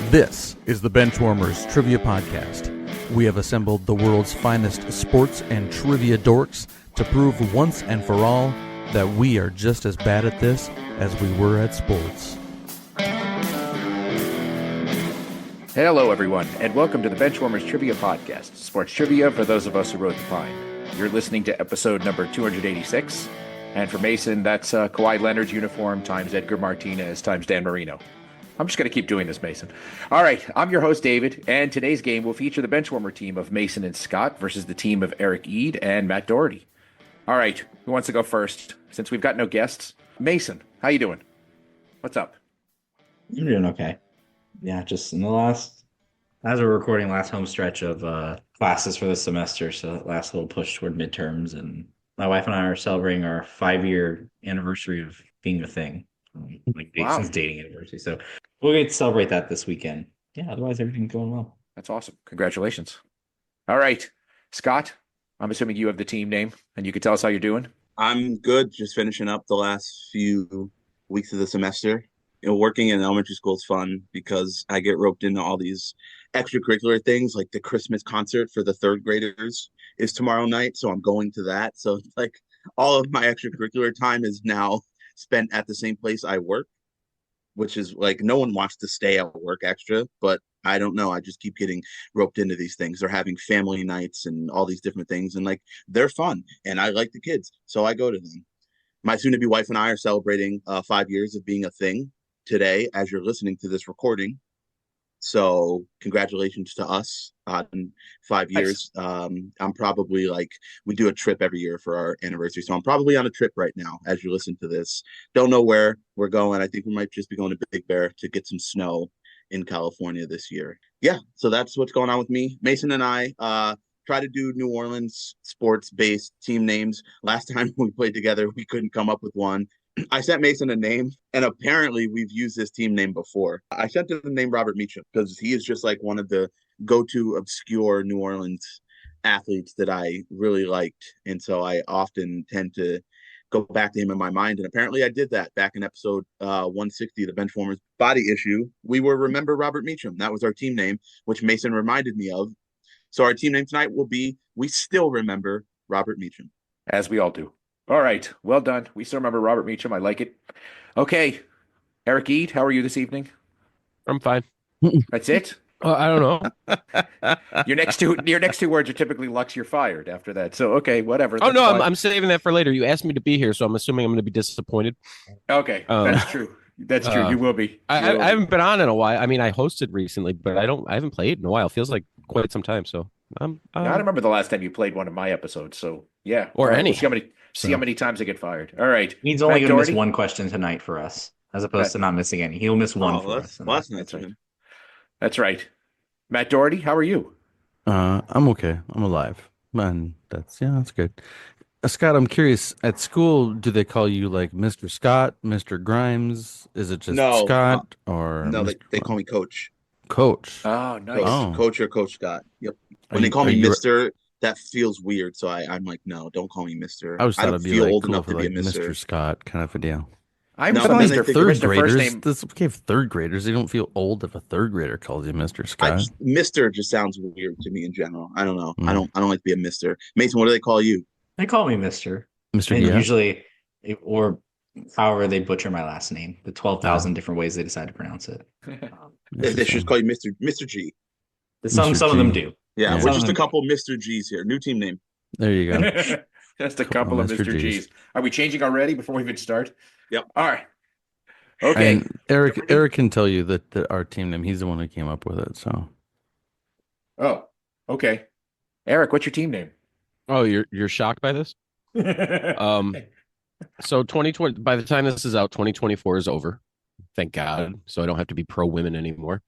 This is the Benchwarmers Trivia Podcast. We have assembled the world's finest sports and trivia dorks to prove once and for all that we are just as bad at this as we were at sports. Hello, everyone, and welcome to the Benchwarmers Trivia Podcast, sports trivia for those of us who rode the pine. You're listening to episode number 286, and for Mason, that's Kawhi Leonard's uniform times Edgar Martinez times Dan Marino. I'm just going to keep doing this, Mason. All right, I'm your host, David, and today's game will feature the Benchwarmer team of Mason and Scott versus the team of Eric Ede and Matt Dougherty. All right, who wants to go first? Since we've got no guests. Mason, how you doing? What's up? I'm doing okay. Yeah, just in the last, as we're recording, last home stretch of classes for the semester, so last little push toward midterms, and my wife and I are celebrating our 5-year anniversary of being a thing, like Jason's dating anniversary. So we'll get to celebrate that this weekend. Yeah, otherwise everything's going well. That's awesome. Congratulations. All right, Scott, I'm assuming you have the team name, and you can tell us how you're doing. I'm good. Just finishing up the last few weeks of the semester. You know, working in elementary school is fun because I get roped into all these extracurricular things, like the Christmas concert for the third graders is tomorrow night. So I'm going to that. So it's like all of my extracurricular time is now spent at the same place I work, which is like no one wants to stay at work extra, but I don't know. I just keep getting roped into these things. They're having family nights and all these different things, and like they're fun, and I like the kids, so I go to them. My soon-to-be wife and I are celebrating 5 years of being a thing today as you're listening to this recording. So congratulations to us on 5 years. Nice. I'm probably like, we do a trip every year for our anniversary. So I'm probably on a trip right now as you listen to this. Don't know where we're going. I think we might just be going to Big Bear to get some snow in California this year. Yeah, so that's what's going on with me. Mason and I try to do New Orleans sports-based team names. Last time we played together, we couldn't come up with one. I sent Mason a name, and apparently we've used this team name before. I sent him the name Robert Meacham because he is just like one of the go-to obscure New Orleans athletes that I really liked. And so I often tend to go back to him in my mind. And apparently I did that back in episode 160, the Benchwarmers Body Issue. We were Remember Robert Meacham. That was our team name, which Mason reminded me of. So our team name tonight will be We Still Remember Robert Meacham. As we all do. All right. Well done. We still remember Robert Meacham. I like it. Okay. Eric Ede, how are you this evening? I'm fine. That's it? I don't know. Your next two words are typically Lux, you're fired after that. So, okay, whatever. Oh, no, I'm saving that for later. You asked me to be here, so I'm assuming I'm going to be disappointed. Okay. That's true. That's true. You will be. I haven't been on in a while. I mean, I hosted recently, but I haven't played in a while. It feels like quite some time. So I don't remember the last time you played one of my episodes. So yeah, or any. We'll see how many times I get fired. All right. He's only going to miss one question tonight for us, as opposed to not missing any. He'll miss one for us. That's right. That's right. Matt Dougherty, how are you? I'm okay. I'm alive. And that's good. Scott, I'm curious, at school, do they call you like Mr. Scott, Mr. Grimes? Is it just Scott or no? They call me Coach. Coach. Oh, nice. Coach or Coach Scott. Yep. When they call me Mr., that feels weird. So I'm like, no, don't call me Mr. I always thought it'd be like old cool enough for to be like a Mr. Scott kind of a deal. I'm Mr. Third graders. Name. This okay if third graders. They don't feel old if a third grader calls you Mr. Scott. Mr. just sounds weird to me in general. I don't know. I don't like to be a Mr. Mason, what do they call you? They call me Mr. Mr. And usually, or however they butcher my last name, the 12,000 different ways they decide to pronounce it. They should call you Mr. G. Some of them do. Yeah, we're just a couple Mr. G's here. New team name. There you go. Just a couple of Mr. G's. Are we changing already before we even start? Yep. All right. Okay. And Eric can tell you that our team name, he's the one who came up with it. So. Oh, okay. Eric, what's your team name? Oh, you're shocked by this? So 2020, by the time this is out, 2024 is over. Thank God. So I don't have to be pro women anymore.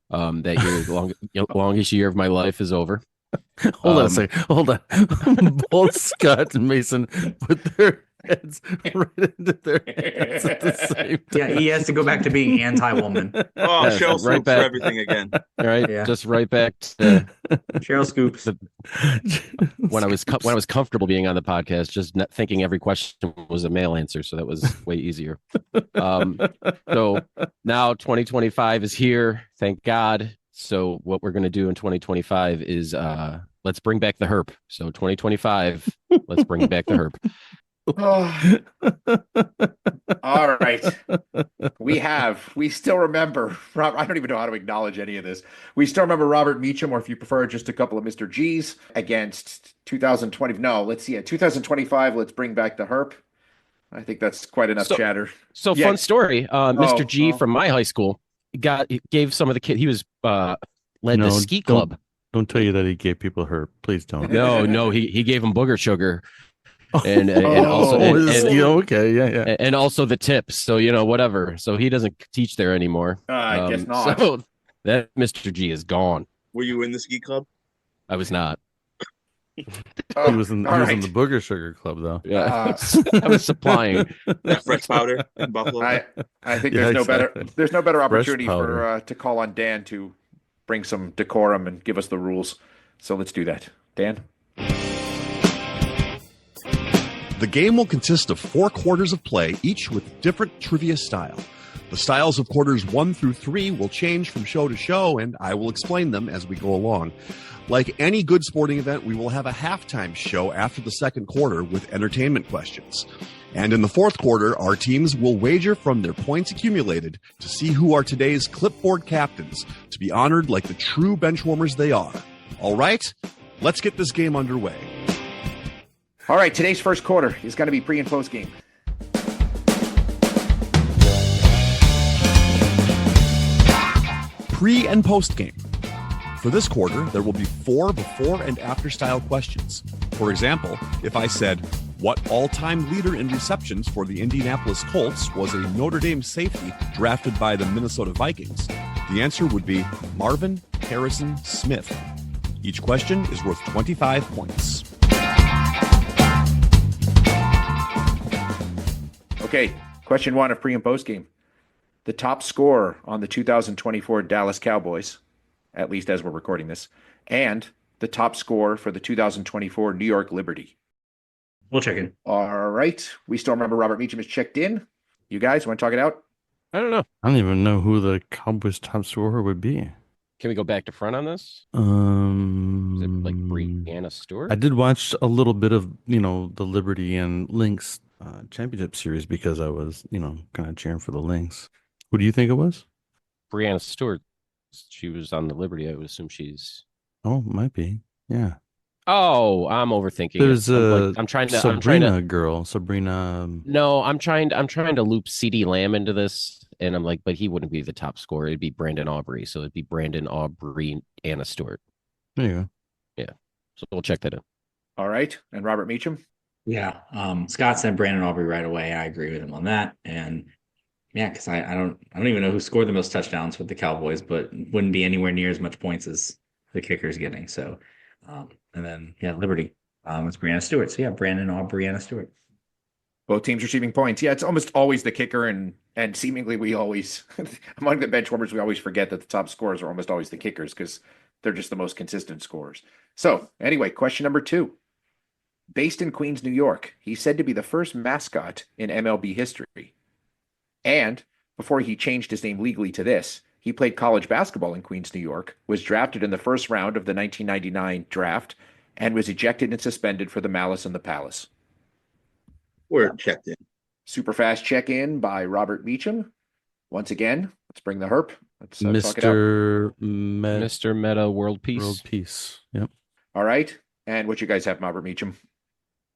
That year, longest year of my life is over. Hold on a second. Hold on. Both Scott and Mason put their heads right into their hands at the same time. Yeah, he has to go back to being anti-woman. Oh, Yes, Cheryl right Swoops back. for everything again. All right, Yeah. just right back to Cheryl Scoops. when I was comfortable being on the podcast, just not thinking every question was a male answer, so that was way easier. So now 2025 is here, thank God. So what we're going to do in 2025 is let's bring back the herp. So 2025, let's bring back the herp. All right. We still remember, I don't even know how to acknowledge any of this. We still remember Robert Meacham, or if you prefer, just a couple of Mr. G's against 2020. No, let's see. 2025, let's bring back the herp. I think that's quite enough chatter. So Yeah. fun story. Mr. G from my high school gave some of the kids, he was led the ski club. Don't tell you that he gave people herp. Please don't. No, he gave them booger sugar. And also and also the tips, so whatever, so he doesn't teach there anymore. I guess not. So that Mr. G is gone. Were you in the ski club? I was not. He was in the booger sugar club though. Yeah. I was supplying that fresh powder in Buffalo. I think there's no better opportunity to call on Dan to bring some decorum and give us the rules. So let's do that. Dan. The game will consist of 4 quarters of play, each with different trivia style. The styles of quarters 1 through 3 will change from show to show, and I will explain them as we go along. Like any good sporting event, we will have a halftime show after the second quarter with entertainment questions. And in the fourth quarter, our teams will wager from their points accumulated to see who are today's clipboard captains, to be honored like the true benchwarmers they are. All right, let's get this game underway. All right, today's first quarter is going to be pre and post game. Pre and post game. For this quarter, there will be 4 before and after style questions. For example, if I said, what all-time leader in receptions for the Indianapolis Colts was a Notre Dame safety drafted by the Minnesota Vikings, the answer would be Marvin Harrison Smith. Each question is worth 25 points. Okay, question 1 of pre and post game. The top scorer on the 2024 Dallas Cowboys, at least as we're recording this, and the top scorer for the 2024 New York Liberty. We'll check in. All right. We still remember Robert Meacham is checked in. You guys want to talk it out? I don't know. I don't even know who the Cowboys top scorer would be. Can we go back to front on this? Is it like Brianna Stewart? I did watch a little bit of, the Liberty and Lynx championship series because I was, kind of cheering for the Lynx. Who do you think it was? Brianna Stewart. She was on the Liberty. I would assume she's. Oh, might be. Yeah. Oh, I'm overthinking. There's I'm trying to. Sabrina girl. Sabrina. No, I'm trying to loop CeeDee Lamb into this, and I'm like, but he wouldn't be the top scorer. It'd be Brandon Aubrey. So it'd be Brandon Aubrey, Anna Stewart. There you go. Yeah. So we'll check that in. All right. And Robert Meacham? Yeah. Scott said Brandon Aubrey right away. I agree with him on that. And yeah, because I don't even know who scored the most touchdowns with the Cowboys, but wouldn't be anywhere near as much points as the kicker's getting. So, and then Liberty. It's Brianna Stewart. So yeah, Brandon Aubrey, Brianna Stewart. Both teams receiving points. Yeah, it's almost always the kicker, and seemingly we always among the benchwarmers we always forget that the top scorers are almost always the kickers because they're just the most consistent scorers. So anyway, question number 2. Based in Queens, New York, he's said to be the first mascot in MLB history. And before he changed his name legally to this, he played college basketball in Queens, New York, was drafted in the first round of the 1999 draft, and was ejected and suspended for the Malice in the Palace. We're checked in. Super fast check-in by Robert Meacham. Once again, let's bring the herp. Let's talk it out. Mr. Meta World Peace. World Peace. Yep. All right. And what you guys have, Robert Meacham?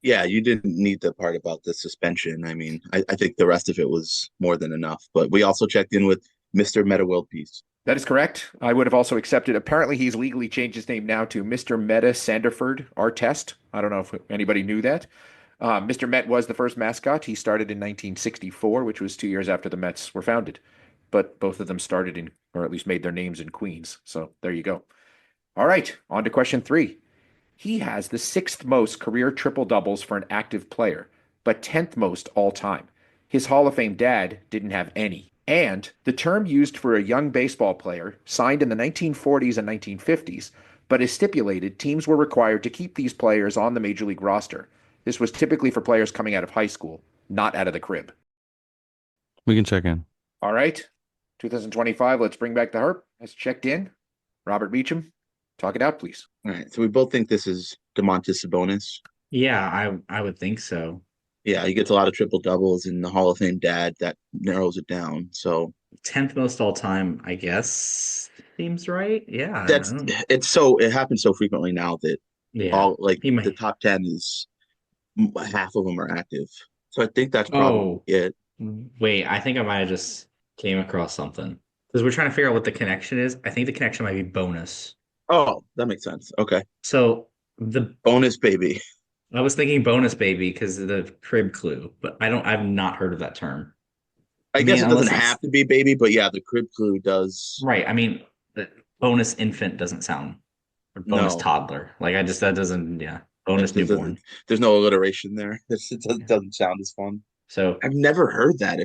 Yeah, you didn't need the part about the suspension. I mean, I think the rest of it was more than enough. But we also checked in with Mr. Meta World Peace. That is correct. I would have also accepted. Apparently, he's legally changed his name now to Mr. Meta Sanderford Artest. I don't know if anybody knew that. Mr. Met was the first mascot. He started in 1964, which was 2 years after the Mets were founded. But both of them started in, or at least made their names in Queens. So there you go. All right, on to question 3. He has the 6th most career triple doubles for an active player, but 10th most all time. His Hall of Fame dad didn't have any. And the term used for a young baseball player signed in the 1940s and 1950s, but is stipulated teams were required to keep these players on the major league roster. This was typically for players coming out of high school, not out of the crib. We can check in. All right. 2025, let's bring back the Herp. Has checked in. Robert Meacham, talk it out, please. All right. So we both think this is DeMontis Sabonis. Yeah, I would think so. Yeah, he gets a lot of triple doubles in the Hall of Fame dad. That narrows it down. So 10th most all time, I guess, seems right. Yeah. it happens so frequently now that all the top 10 is half of them are active. So I think that's probably it. Wait, I think I might have just came across something because we're trying to figure out what the connection is. I think the connection might be bonus. Oh, that makes sense. Okay. So the bonus baby. I was thinking bonus baby because of the crib clue, but I've not heard of that term. I guess it doesn't have to be baby, but yeah, the crib clue does. Right. I mean, the bonus infant doesn't sound, or bonus toddler. That doesn't, bonus newborn. There's no alliteration there. It doesn't sound as fun. So I've never heard that.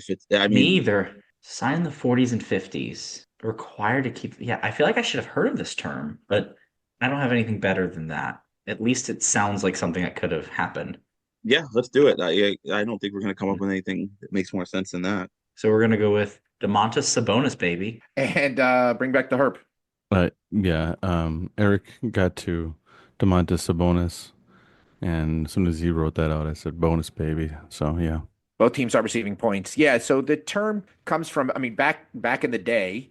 Me either. Signed in the 40s and 50s, required to keep. Yeah, I feel like I should have heard of this term, but I don't have anything better than that. At least it sounds like something that could have happened. Yeah, let's do it. I don't think we're going to come up with anything that makes more sense than that. So we're going to go with DeMontis Sabonis, baby. And bring back the Herp. Eric got to DeMontis Sabonis, and as soon as he wrote that out, I said bonus baby. So, yeah. Both teams are receiving points. Yeah, so the term comes from, back in the day,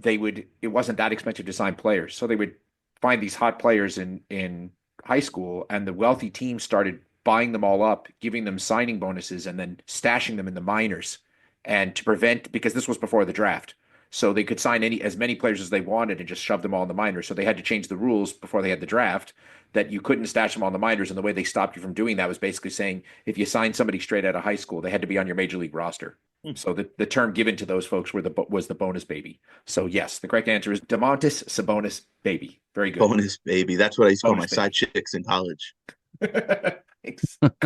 it wasn't that expensive to sign players. So they would find these hot players in high school, and the wealthy teams started buying them all up, giving them signing bonuses, and then stashing them in the minors. And to prevent, because this was before the draft, so they could sign as many players as they wanted and just shove them all in the minors. So they had to change the rules before they had the draft that you couldn't stash them all in the minors. And the way they stopped you from doing that was basically saying if you signed somebody straight out of high school, they had to be on your major league roster. So the term given to those folks was the bonus baby. So yes, the correct answer is DeMontis Sabonis baby. Very good. Bonus baby. That's what I used to call my side chicks in college.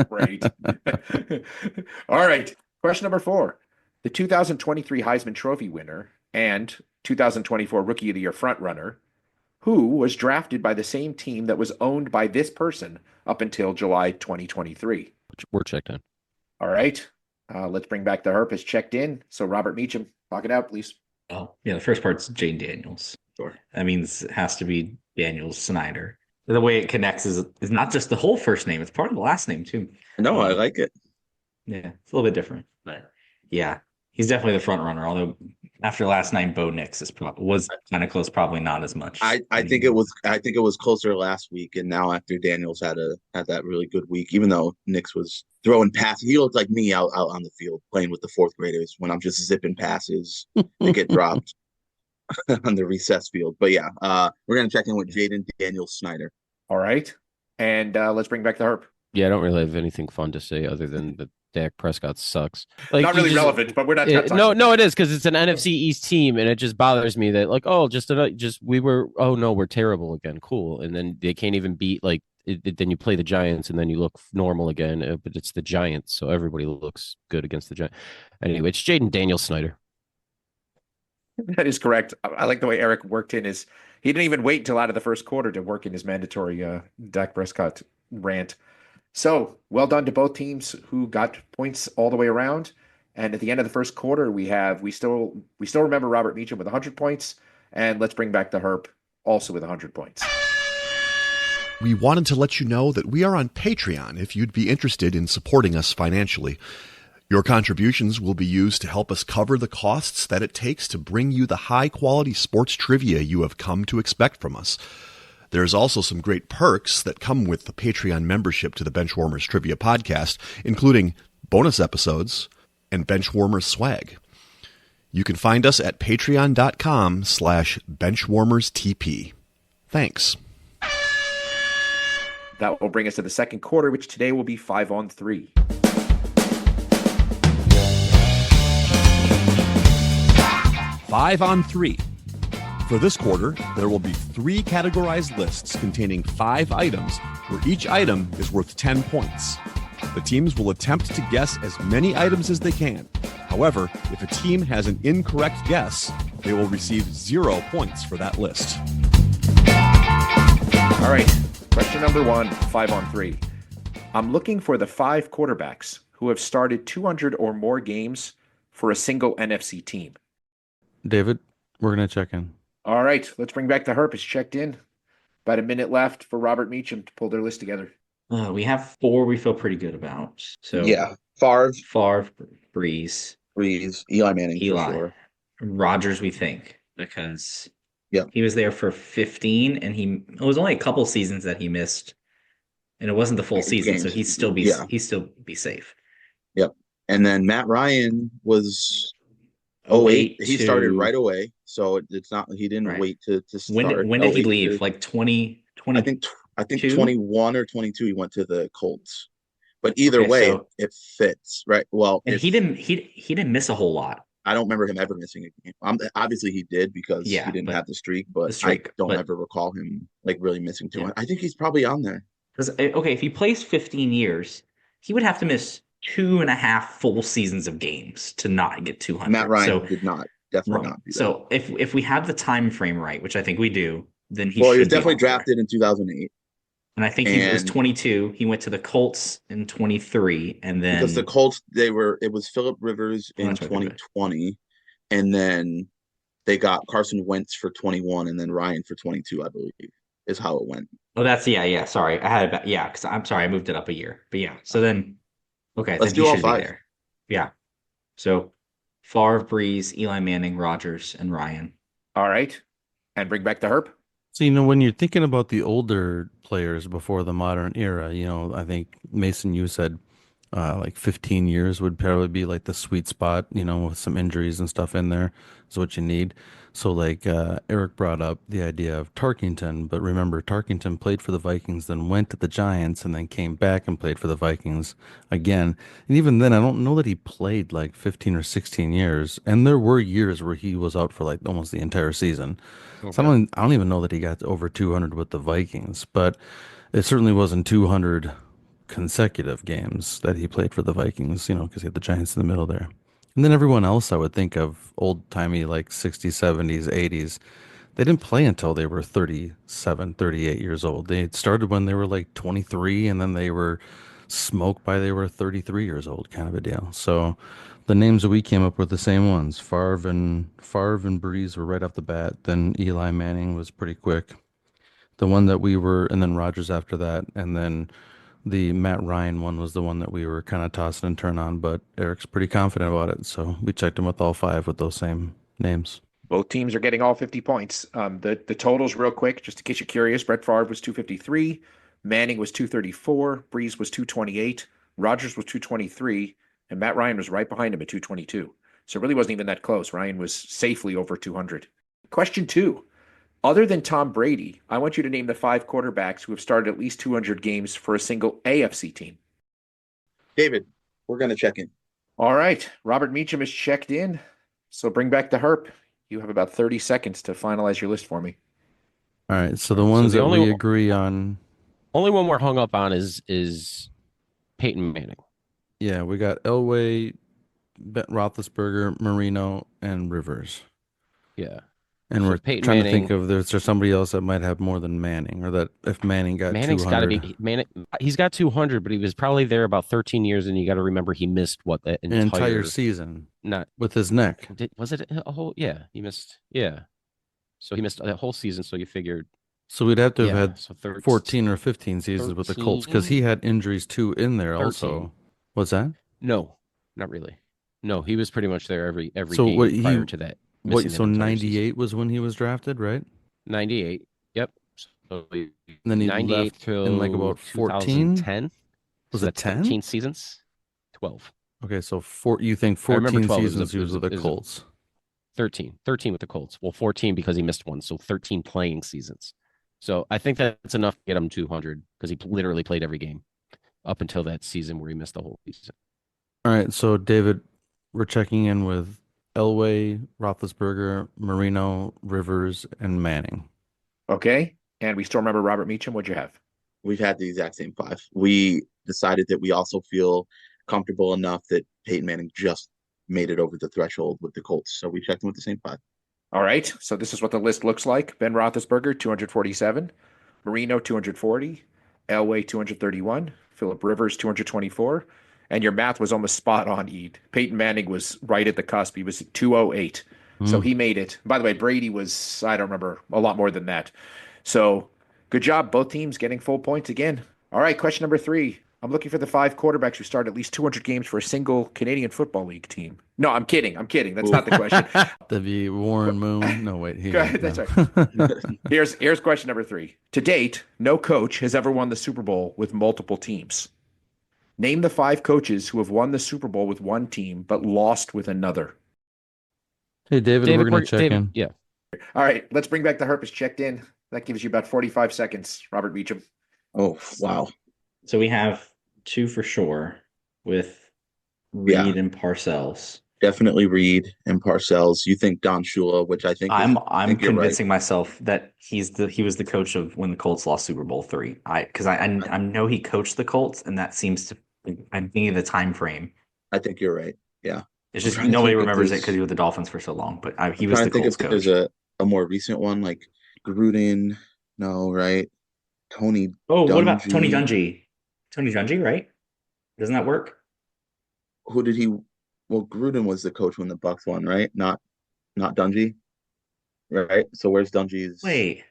Great. All right. Question number 4. The 2023 Heisman Trophy winner and 2024 Rookie of the Year frontrunner, who was drafted by the same team that was owned by this person up until July 2023. We're checked in. All right. Let's bring back the Herp has checked in. So Robert Meacham, talk it out, please. Oh, yeah, the first part's Jane Daniels. Sure. That means it has to be Daniels Snyder. The way it connects is not just the whole first name, it's part of the last name too. No, I like it. Yeah, it's a little bit different. But yeah, he's definitely the front runner, although after last night, Bo Nix was kind of close, probably not as much. I think it was closer last week, and now after Daniels had that really good week, even though Nix was throwing passes, he looked like me out on the field playing with the fourth graders when I'm just zipping passes that get dropped on the recess field. But yeah, we're gonna check in with Jaden Daniels Snyder. All right, and let's bring back the Herp. Yeah, I don't really have anything fun to say other than that Dak Prescott sucks. Not really relevant, but we're not. No, it is because it's an NFC East team, and it just bothers me that we're terrible again. Cool, and then they can't even beat then you play the Giants, and then you look normal again. But it's the Giants, so everybody looks good against the Giants. Anyway, it's Jaden Daniels Snyder. That is correct. I like the way Eric worked in his. He didn't even wait until out of the first quarter to work in his mandatory Dak Prescott rant. So well done to both teams who got points all the way around. And at the end of the first quarter, we still remember Robert Meacham with 100 points. And let's bring back the Herp also with 100 points. We wanted to let you know that we are on Patreon if you'd be interested in supporting us financially. Your contributions will be used to help us cover the costs that it takes to bring you the high-quality sports trivia you have come to expect from us. There's also some great perks that come with the Patreon membership to the Benchwarmers Trivia Podcast, including bonus episodes and Benchwarmers swag. You can find us at patreon.com/benchwarmerstp. Thanks. That will bring us to the second quarter, which today will be 5-on-3. Five on 3. For this quarter, there will be 3 categorized lists containing 5 items, where each item is worth 10 points. The teams will attempt to guess as many items as they can. However, if a team has an incorrect guess, they will receive 0 points for that list. All right. Question number 1, 5 on 3. I'm looking for the 5 quarterbacks who have started 200 or more games for a single NFC team. David, we're going to check in. All right. Let's bring back the Herp. It's checked in. About a minute left for Robert Meacham to pull their list together. We have 4 we feel pretty good about. So Yeah, Favre, Breeze, Eli Manning, Eli, for sure. Rodgers. We think because Yep. he was there for 15, and it was only a couple seasons that he missed, and it wasn't the full season, so Games. he'd still be safe. Yep. And then Matt Ryan was 08 He started right away, so it's not he didn't Right. wait to start. When did he 08 leave? to- Like 2020? I think two? 21 or 22 he went to the Colts. But either Okay, way, so- it fits, right? Well, And he didn't miss a whole lot. I don't remember him ever missing a game. Obviously he did because Yeah, he didn't but- have the streak, but the streak, I don't but- ever recall him like really missing too Yeah. much. I think he's probably on there. Because if he plays 15 years, he would have to miss 2.5 full seasons of games to not get 200. Matt Ryan So, did not definitely not do that. So if we have the time frame right, which I think we do, then he Well, should he was be definitely on there. drafted in 2008 And I think he was and- 22. He went to the Colts in 23, and then because the Colts it was Phillip Rivers Oh, in that's right, okay. 2020, and then they got Carson Wentz for 21, and then Ryan for 22, I believe, is how it went. oh, that's yeah. Sorry, I had it. Yeah, because I'm sorry, I moved it up a year. But yeah, so then okay, Let's then do he all should 5. be there. Yeah. So Favre, Breeze, Eli Manning, Rodgers, and Ryan. All right. And bring back the Herp. So, when you're thinking about the older players before the modern era, I think Mason, you said like 15 years would probably be like the sweet spot, with some injuries and stuff in there is what you need. So like Eric brought up the idea of Tarkington, but remember Tarkington played for the Vikings, then went to the Giants, and then came back and played for the Vikings again. And even then, I don't know that he played like 15 or 16 years. And there were years where he was out for like almost the entire season. So I don't even know that he got over 200 with the Vikings, but it certainly wasn't 200 consecutive games that he played for the Vikings, because he had the Giants in the middle there. And then everyone else I would think of old-timey like 60s, 70s, 80s, they didn't play until they were 37, 38 years old. They started when they were like 23, and then they were smoked by they were 33 years old, kind of a deal. So the names that we came up with, the same ones. Favre and Breeze were right off the bat. Then Eli Manning was pretty quick. The one that we were, and then Rodgers after that, and then the Matt Ryan one was the one that we were kind of tossing and turn on, but Eric's pretty confident about it. So we checked him with all 5 with those same names. Both teams are getting all 50 points. The totals real quick, just in case you're curious. Brett Favre was 253. Manning was 234. Breeze was 228. Rodgers was 223. And Matt Ryan was right behind him at 222. So it really wasn't even that close. Ryan was safely over 200. Question 2. Other than Tom Brady, I want you to name the 5 quarterbacks who have started at least 200 games for a single AFC team. David, we're going to check in. All right. Robert Meacham is checked in. So bring back the Herp. You have about 30 seconds to finalize your list for me. All right. So the ones the that only we one- agree on, Only one we're hung up on is Peyton Manning. yeah, we got Elway, Roethlisberger, Marino, and Rivers. Yeah. And So we're Peyton trying to Manning- think of is there somebody else that might have more than Manning, or that if Manning got Manning's got to 200, be Manning. He's got 200, but he was probably there about 13 years, and you got to remember he missed what the an entire season Not with his neck. was it a whole? Yeah, he missed. Yeah, so he missed that whole season. So you figured, So we'd have to have yeah, had so 13, 14 or 15 seasons with the Colts, because he had injuries too in there 13. also. What's that? No, not really. No, he was pretty much there every So game what he- prior to that. What? missing So an entire season. 98 was when he was drafted, right? 98. Yep. So And then he 98 left till in like about 14. 2010. Was So it that's 10? 13 seasons? 12. Okay, so you think I remember 14 12 is seasons he was with the is Colts. 13 with the Colts. Well, 14 because he missed one, so 13 playing seasons. So I think that's enough to get him 200 because he literally played every game up until that season where he missed the whole season. All right, so David, we're checking in with Elway, Roethlisberger, Marino, Rivers, and Manning. Okay. And we still remember Robert Meacham. What'd you have? We've had the exact same 5. decided that we also feel comfortable enough that Peyton Manning just made it over the threshold with the Colts. So we checked him with the same 5. All right. So this is what the list looks like. Ben Roethlisberger, 247. Marino, 240. Elway, 231. Phillip Rivers, 224. And your math was almost spot on, Ede. Peyton Manning was right at the cusp. He was 208. So he made it. By the way, Brady was, I don't remember, a lot more than that. So good job, both teams getting full points again. All right, question number 3. I'm looking for the 5 quarterbacks who start at least 200 games for a single Canadian Football League team. No, I'm kidding. That's not the question. That'd be Warren Moon. No, wait. Go ahead. That's right. Here's question number 3. To date, no coach has ever won the Super Bowl with multiple teams. Name the 5 coaches who have won the Super Bowl with one team but lost with another. Hey, David, we're going to check in. Yeah. All right, let's bring back the Herp is checked in. That gives you about 45 seconds, Robert Beecham. Oh, wow. So we have 2 for sure with Reed and Parcells. Definitely Reed and Parcells. You think Don Shula, which I think I'm convincing myself that he was the coach of when the Colts lost Super Bowl 3. I know he coached the Colts, and that seems to, I'm thinking of the time frame. I think you're right. Yeah. It's just nobody remembers it because he was with the Dolphins for so long, but he was the Colts coach. There's a more recent one like Gruden. No, right? Tony. Oh, what about Tony Dungy? Tony Dungy, right? Doesn't that work? Who did he? Well, Gruden was the coach when the Bucks won, right? Not Dungy, right? So where's Dungy's? Wait.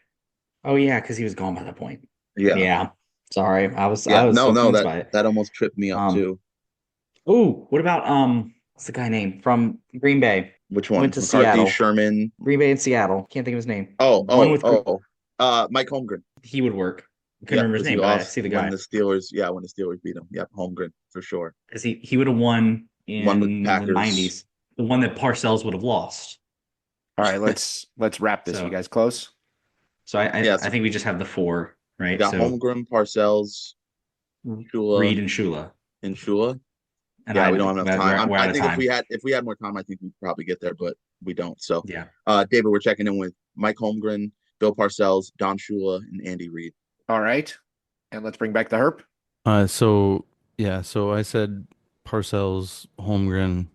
Oh yeah, because he was gone by that point. Yeah. Yeah. Sorry, I was. That almost tripped me up too. Oh, what about what's the guy name from Green Bay? Which one? Went to McCarthy, Seattle. Sherman. Green Bay and Seattle. Can't think of his name. Mike Holmgren. He would work. I couldn't remember his name, but I see the guy. When the Steelers beat him. Yep, Holmgren for sure. Because he would have won in the Packers. 90s. The one that Parcells would have lost. All right, let's wrap this. You guys close? So I think we just have the 4, right? We got Holmgren, Parcells, Shula, Reed and Shula. And Shula. And we don't have enough time. I think if we had more time, I think we'd probably get there, but we don't. So yeah. David, we're checking in with Mike Holmgren, Bill Parcells, Don Shula, and Andy Reid. All right. And let's bring back the Herp. So I said Parcells, Holmgren,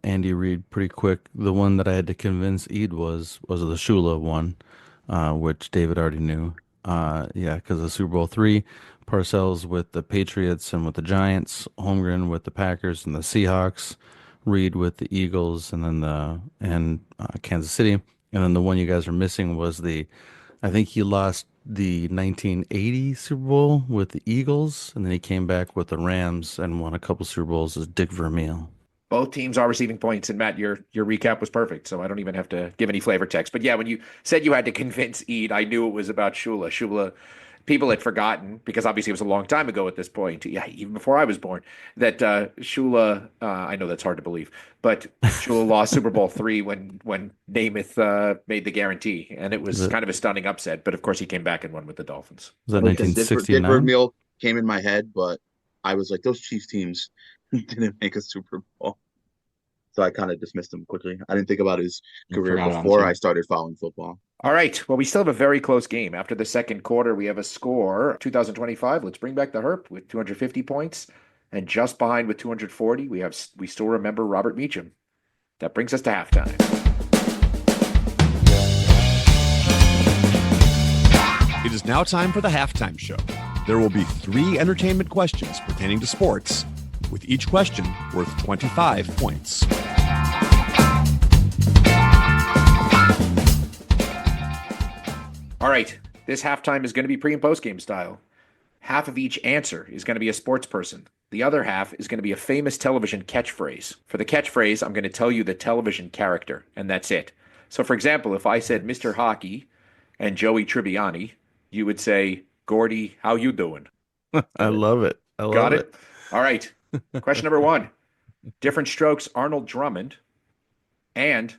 Andy Reid pretty quick. The one that I had to convince Ede was the Shula one, which David already knew. Because of Super Bowl 3, Parcells with the Patriots and with the Giants, Holmgren with the Packers and the Seahawks, Reid with the Eagles, and then Kansas City. And then the one you guys are missing was I think he lost the 1980 Super Bowl with the Eagles, and then he came back with the Rams and won a couple Super Bowls as Dick Vermeil. Both teams are receiving points, and Matt, your recap was perfect, so I don't even have to give any flavor text. But yeah, when you said you had to convince Ede, I knew it was about Shula. Shula, people had forgotten, because obviously it was a long time ago at this point, even before I was born, that Shula, I know that's hard to believe, but Shula lost Super Bowl 3 when Namath made the guarantee, and it was kind of a stunning upset, but of course he came back and won with the Dolphins. Was that 1969? Dick Vermeil came in my head, but I was like, those Chiefs teams didn't make a Super Bowl. So I kind of dismissed him quickly. I didn't think about his career before I started following football. All right. Well, we still have a very close game. After the second quarter, we have a score, 2025. Let's bring back the Herp with 250 points. And just behind with 240, we still remember Robert Meacham. That brings us to halftime. It is now time for the halftime show. There will be 3 entertainment questions pertaining to sports, with each question worth 25 points. All right. This halftime is going to be pre- and post-game style. Half of each answer is going to be a sports person. The other half is going to be a famous television catchphrase. For the catchphrase, I'm going to tell you the television character, and that's it. So, for example, if I said Mr. Hockey and Joey Tribbiani, you would say, Gordy, how you doing? I love it. Got it? All right. Question number 1. Different strokes, Arnold Drummond, and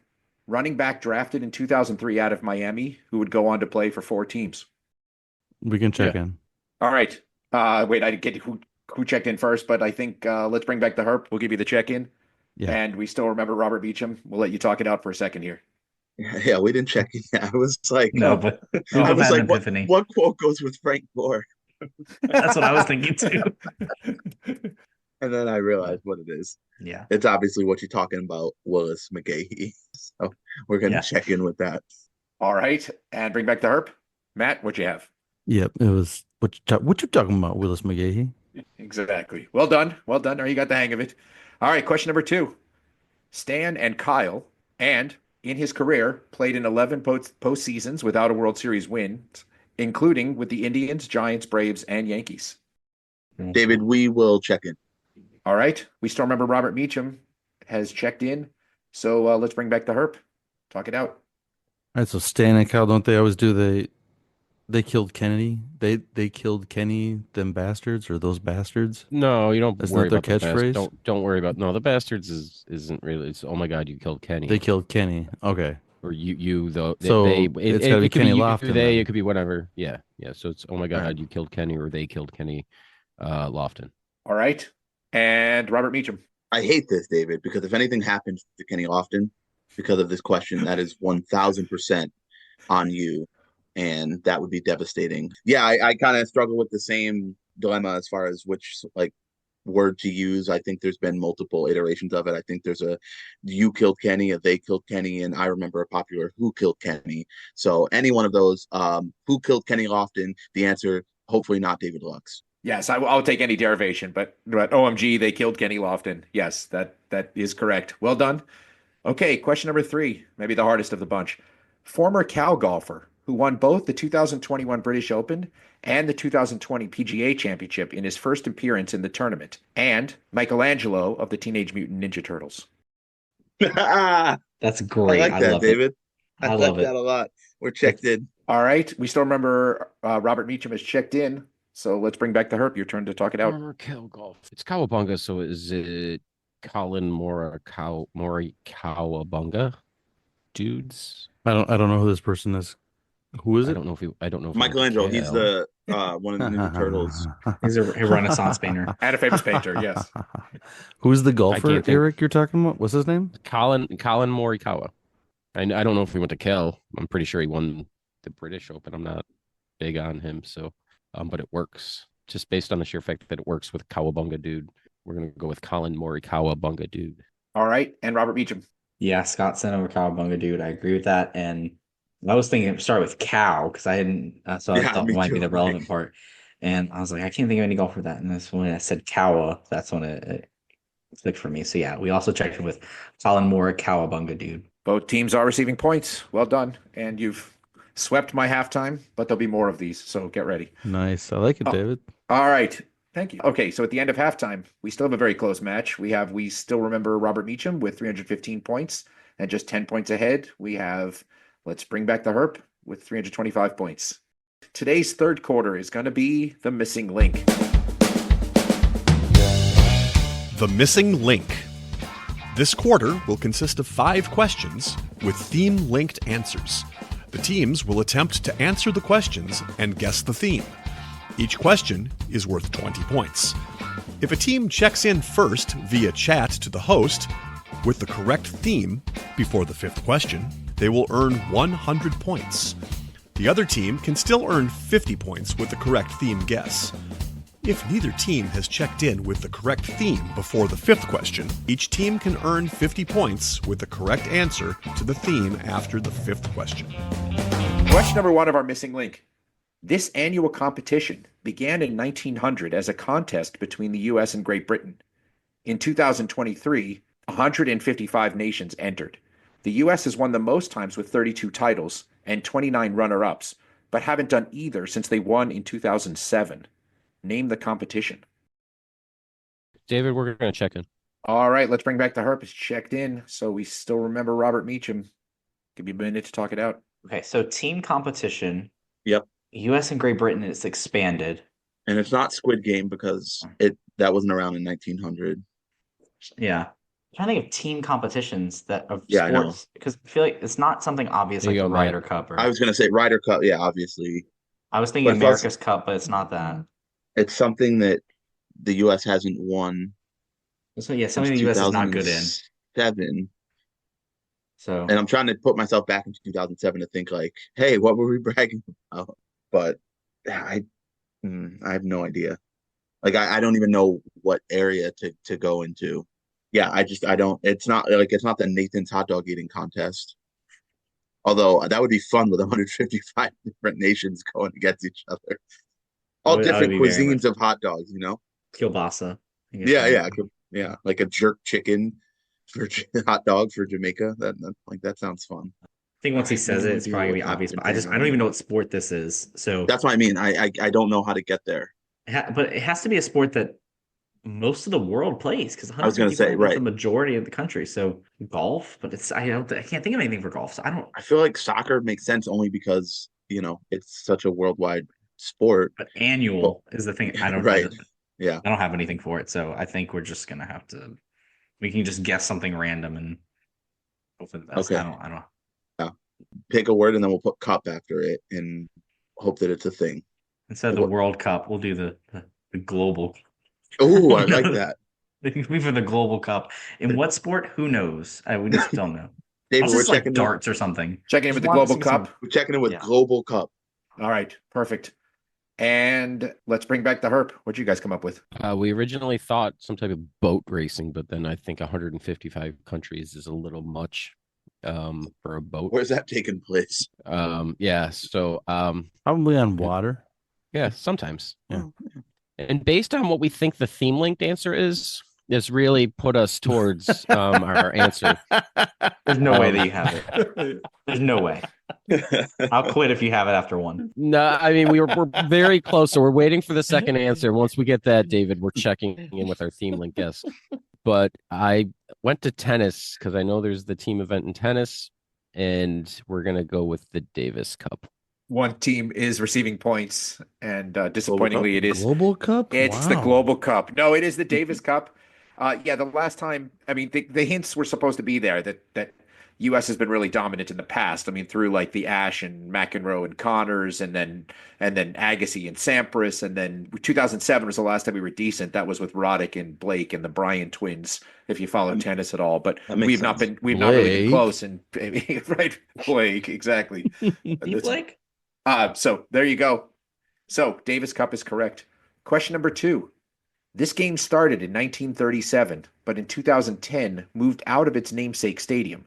running back drafted in 2003 out of Miami, who would go on to play for 4 teams. We can check in. All right. Wait, I didn't get who checked in first, but I think let's bring back the Herp. We'll give you the check-in. Yeah. And we still remember Robert Beecham. We'll let you talk it out for a second here. Yeah, we didn't check in. I was like, no, but I was like, what quote goes with Frank Gore? That's what I was thinking too. And then I realized what it is. Yeah. It's obviously what you're talking about, Willis McGahee. So we're going to Yeah. check in with that. All right, and bring back the herp. Matt, what'd you have? Yep, it was what you talking about, Willis McGahee? Exactly. Well done. Well done. Now you got the hang of it. All right, question number 2. Stan and Kyle, and in his career, played in 11 postseasons without a World Series win, including with the Indians, Giants, Braves, and Yankees. David, we will check in. All right. We still remember Robert Meacham has checked in. So let's bring back the herp. Talk it out. All right, so Stan and Kyle, don't they always do they killed Kennedy? They killed Kenny, them bastards, or those bastards? No, you don't That's worry not their about the catchphrase? Don't worry about no. The bastards isn't really. It's oh my god, you killed Kenny. They killed Kenny. Okay. or you though. So it it's gotta be could Kenny you, Lofton, They then. it could be whatever. Yeah. So it's oh my god, All right. you killed Kenny, or they killed Kenny Lofton. All right. And Robert Meacham. I hate this, David, because if anything happens to Kenny Lofton because of this question, that is 1000% on you. And that would be devastating. Yeah, I kind of struggle with the same dilemma as far as which word to use. I think there's been multiple iterations of it. I think there's a you killed Kenny, a they killed Kenny, and I remember a popular who killed Kenny. So any one of those, who killed Kenny Lofton, the answer, hopefully not David Lux. Yes, I'll take any derivation, but OMG, they killed Kenny Lofton. Yes, that is correct. Well done. Okay, question number 3, maybe the hardest of the bunch. Former Cal golfer who won both the 2021 British Open and the 2020 PGA Championship in his first appearance in the tournament, and Michelangelo of the Teenage Mutant Ninja Turtles. That's great. I like that, love David. It. I love like that a lot. We're checked in. All right, we still remember Robert Meacham has checked in, so let's bring back the herp. Your turn to talk it out. Former Cal golf. It's Cowabunga, so is it Colin Mori Cowabunga dudes? I don't know who this person is. Who is it? I don't know if he went to Michelangelo, he's Cal. the one of the Ninja Turtles. He's a Renaissance painter. And a famous painter, yes. Who's the golfer, can't think. Eric, you're talking about? What's his name? Colin Morikawa. I don't know if he went to Cal. I'm pretty sure he won the British Open. I'm not big on him, so but it works just based on the sheer fact that it works with Cowabunga dude. We're gonna go with Colin Morikawa Bunga dude. All right, and Robert Meacham. Yeah, Scott sent over Cowabunga, dude. I agree with that. And I was thinking start with cow because I hadn't, so I thought it might be the relevant part. And I was like, I can't think of any golf for that. And this when I said Cowa, that's when it clicked for me. So yeah, we also checked in with Colin Moore, Cowabunga, dude. Both teams are receiving points. Well done. And you've swept my halftime, but there'll be more of these, so get ready. Nice. I like it, David. All right. Thank you. Okay, so at the end of halftime, we still have a very close match. We still remember Robert Meacham with 315 points, and just 10 points ahead, we have let's bring back the herp with 325 points. Today's third quarter is going to be the missing link. The Missing Link. This quarter will consist of 5 questions with theme-linked answers. The teams will attempt to answer the questions and guess the theme. Each question is worth 20 points. If a team checks in first via chat to the host with the correct theme before the 5th question, they will earn 100 points. The other team can still earn 50 points with the correct theme guess. If neither team has checked in with the correct theme before the 5th question, each team can earn 50 points with the correct answer to the theme after the 5th question. Question number 1 of our missing link. This annual competition began in 1900 as a contest between the U.S. and Great Britain. In 2023, 155 nations entered. The U.S. has won the most times with 32 titles and 29 runner-ups, but haven't done either since they won in 2007. Name the competition. David, we're gonna check in. All right, let's bring back the herp. It's checked in, so we still remember Robert Meacham. Give you a minute to talk it out. Okay, so team competition. Yep. U.S. and Great Britain, it's expanded. And it's not Squid Game because that wasn't around in 1900. Yeah. I'm trying to think of team competitions that of Yeah, I know. sports because I feel like it's not something obvious There like you the go, Ryder Matt. Cup. Or I was going to say Ryder Cup. Yeah, obviously. I was thinking But America's Cup, but it's not that. It's something that the U.S. hasn't won So yeah, since something the U.S. is not good in. 2007. So And I'm trying to put myself back in 2007 to think like, hey, what were we bragging about? But I I have no idea. Like I don't even know what area to go into. Yeah, I don't. It's not the Nathan's hot dog eating contest. Although that would be fun with 155 different nations going against each other, all I would different be very cuisines much of hot dogs. kielbasa. I guess Yeah, that yeah, would be- yeah. Like a jerk chicken for hot dog for Jamaica. That sounds fun. I think once he I have says no it, it's idea probably gonna what be obvious. But I continent don't I'm even in. know what sport this is. So, That's what I mean. I don't know how to get there. but it has to be a sport that most of the world plays because I was gonna say, 155 is the right. majority of the country. So golf, but I can't think of anything for golf. So I don't. I feel like soccer makes sense only because, it's such a worldwide sport. But But annual is the thing. right. Yeah. I don't have anything for it. So I think we're just gonna have to. We can just guess something random and hope for the best. Okay. I don't. Yeah. Pick a word and then we'll put cup after it and hope that it's a thing. Instead of the World Cup, we'll do the global. Oh, I like that. We for the global cup. In what sport? Who knows? We just don't know. David, Unless we're it's like checking darts or something. Checking in with the Just want to Global see some- Cup. we're checking in with Yeah. Global Cup. All right, perfect. And let's bring back the herp. What'd you guys come up with? We originally thought some type of boat racing, but then I think 155 countries is a little much for a boat. Where's that taking place? Yeah. So Probably on water. yeah, sometimes. Yeah. And based on what we think the theme linked answer is, this really put us towards our answer. There's no way that you have it. There's no way. I'll quit if you have it after one. No, I mean we're very close, so we're waiting for the second answer. Once we get that, David, we're checking in with our theme link guest. But I went to tennis because I know there's the team event in tennis, and we're gonna go with the Davis Cup. One team is receiving points, and disappointingly, it is. Global Cup? It's the Wow. Global Cup. No, it is the Davis Cup. Yeah, the last time, I mean, the hints were supposed to be there that U.S. has been really dominant in the past. I mean, through like the Ash and McEnroe and Connors, and then Agassi and Sampras, and then 2007 was the last time we were decent. That was with Roddick and Blake and the Bryan twins. If you follow tennis at all, but That makes we've not sense. not really been Blake. close. And right, Blake, exactly. He's like, So there you go. So Davis Cup is correct. Question number 2. This game started in 1937, but in 2010 moved out of its namesake stadium.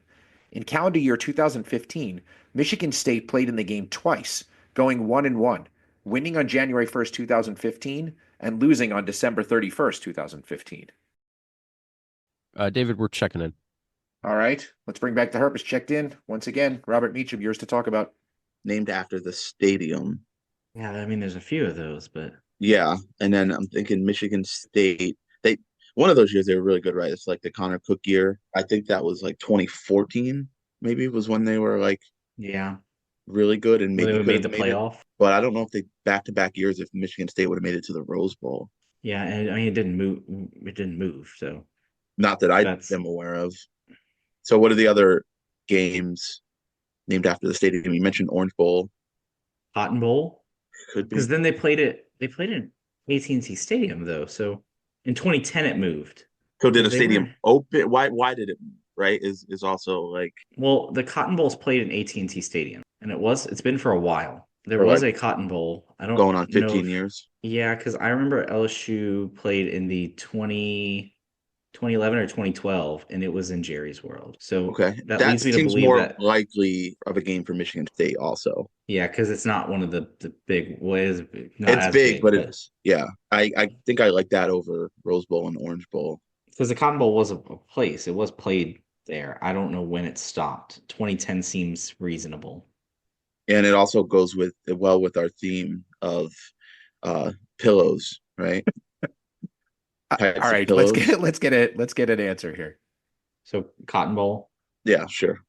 In calendar year 2015, Michigan State played in the game twice, going 1-1, winning on January 1st, 2015, and losing on December 31st, 2015. David, we're checking in. All right, let's bring back the herp. It's checked in. Once again, Robert Meacham, yours to talk about. Named after the stadium. yeah, I mean, there's a few of those, but Yeah. And then I'm thinking Michigan State. One of those years they were really good, right? It's like the Connor Cook year. I think that was like 2014, maybe was when they were like yeah, really good and maybe they could made have the made it. playoff. But I don't know if they back-to-back years if Michigan State would have made it to the Rose Bowl. Yeah, and I mean, it didn't move. It didn't move. So Not that I That's- am aware of. So what are the other games named after the stadium? You mentioned Orange Bowl. Cotton Bowl, Could be. because then they played it. They played in AT&T Stadium though. So in 2010 it moved. So did a they stadium were- open? Why did it move, right? Is also like Well, the Cotton Bowl's played in AT&T Stadium, and it's been for a while. There For was like a Cotton Bowl. I don't going on know 15 if- years. Yeah, because I remember LSU played in the 2011 or 2012, and it was in Jerry's World. So Okay. that That leads me to seems believe more that. likely of a game for Michigan State also. Yeah, because it's not one of the big. Well, it is not It's as big, but it is. Yeah. I think I like that over Rose Bowl and Orange Bowl. because the Cotton Bowl was a place. It was played there. I don't know when it stopped. 2010 seems reasonable. And it also goes with our theme of pillows, right? All Types of right, pillows. let's get an answer here. So Cotton Bowl. Yeah, sure.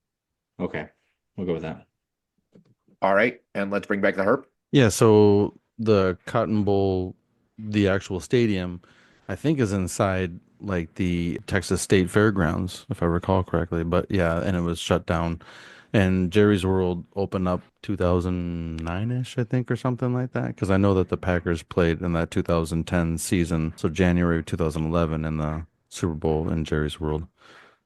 Okay, we'll go with that. All right, and let's bring back the herp. Yeah, so the Cotton Bowl, the actual stadium, I think is inside like the Texas State Fairgrounds, if I recall correctly. But yeah, and it was shut down. And Jerry's World opened up 2009-ish, I think, or something like that. Because I know that the Packers played in that 2010 season, so January of 2011 in the Super Bowl in Jerry's World.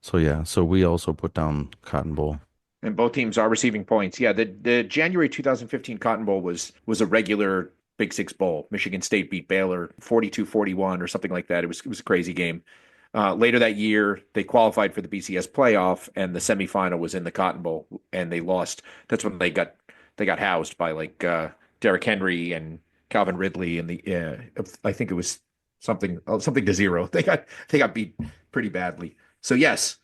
So yeah, so we also put down Cotton Bowl. And both teams are receiving points. Yeah, the January 2015 Cotton Bowl was a regular Big Six Bowl. Michigan State beat Baylor 42-41 or something like that. It was a crazy game. Later that year, they qualified for the BCS playoff, and the semifinal was in the Cotton Bowl, and they lost. That's when they got housed by like Derrick Henry and Calvin Ridley, and I think it was something to 0. They got beat pretty badly. So yes,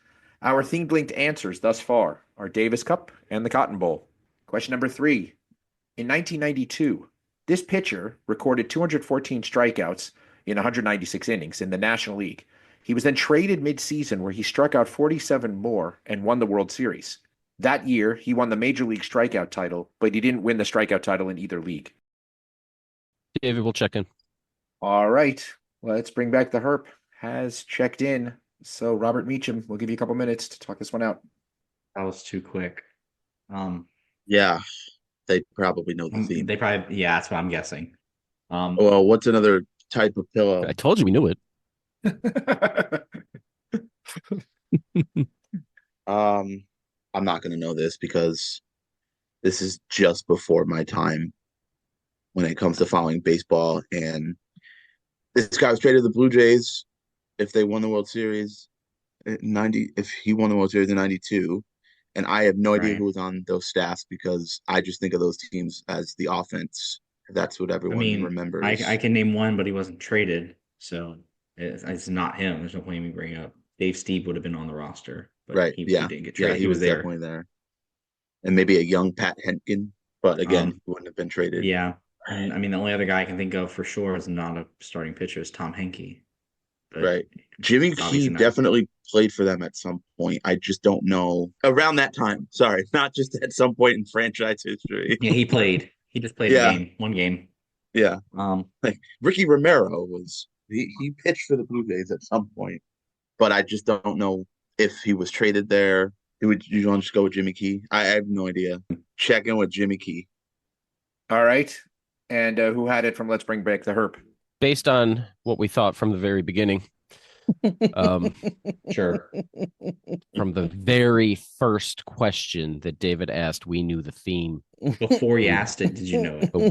our themed linked answers thus far are Davis Cup and the Cotton Bowl. Question number 3. In 1992, this pitcher recorded 214 strikeouts in 196 innings in the National League. He was then traded mid-season where he struck out 47 more and won the World Series. That year, he won the Major League strikeout title, but he didn't win the strikeout title in either league. David will check in. All right. Let's bring back the Herp. Has checked in. So Robert Meacham, we'll give you a couple minutes to talk this one out. That was too quick. Yeah, they probably know the theme. They probably, yeah, that's what I'm guessing. Well, what's another type of pillow? I told you we knew it. I'm not going to know this because this is just before my time when it comes to following baseball. And this guy was traded to the Blue Jays if they won the World Series if he won the World Series in 92. And I have no idea who was on those staffs because I just think of those teams as the offense. That's what everyone remembers. I can name one, but he wasn't traded. So it's not him. There's no point in me bringing up. Dave Steve would have been on the roster. But right. He didn't get traded. Yeah, he was there. Definitely there. And maybe a young Pat Hentgen, but again, he wouldn't have been traded. Yeah. And I mean, the only other guy I can think of for sure is not a starting pitcher is Tom Henke. Right. Jimmy Key definitely played for them at some point. I just don't know. Around that time. Sorry. Not just at some point in franchise history. Yeah, he played. He just played one game. Yeah. Like Ricky Romero he pitched for the Blue Jays at some point. But I just don't know if he was traded there. Would you want to just go with Jimmy Key? I have no idea. Check in with Jimmy Key. All right. And who had it from Let's Bring Back the Herp? Based on what we thought from the very beginning. Sure. From the very first question that David asked, we knew the theme. Before he asked it, did you know it? But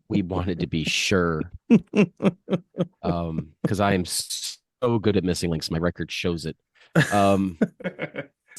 we wanted to be sure. Because I am so good at missing links. My record shows it.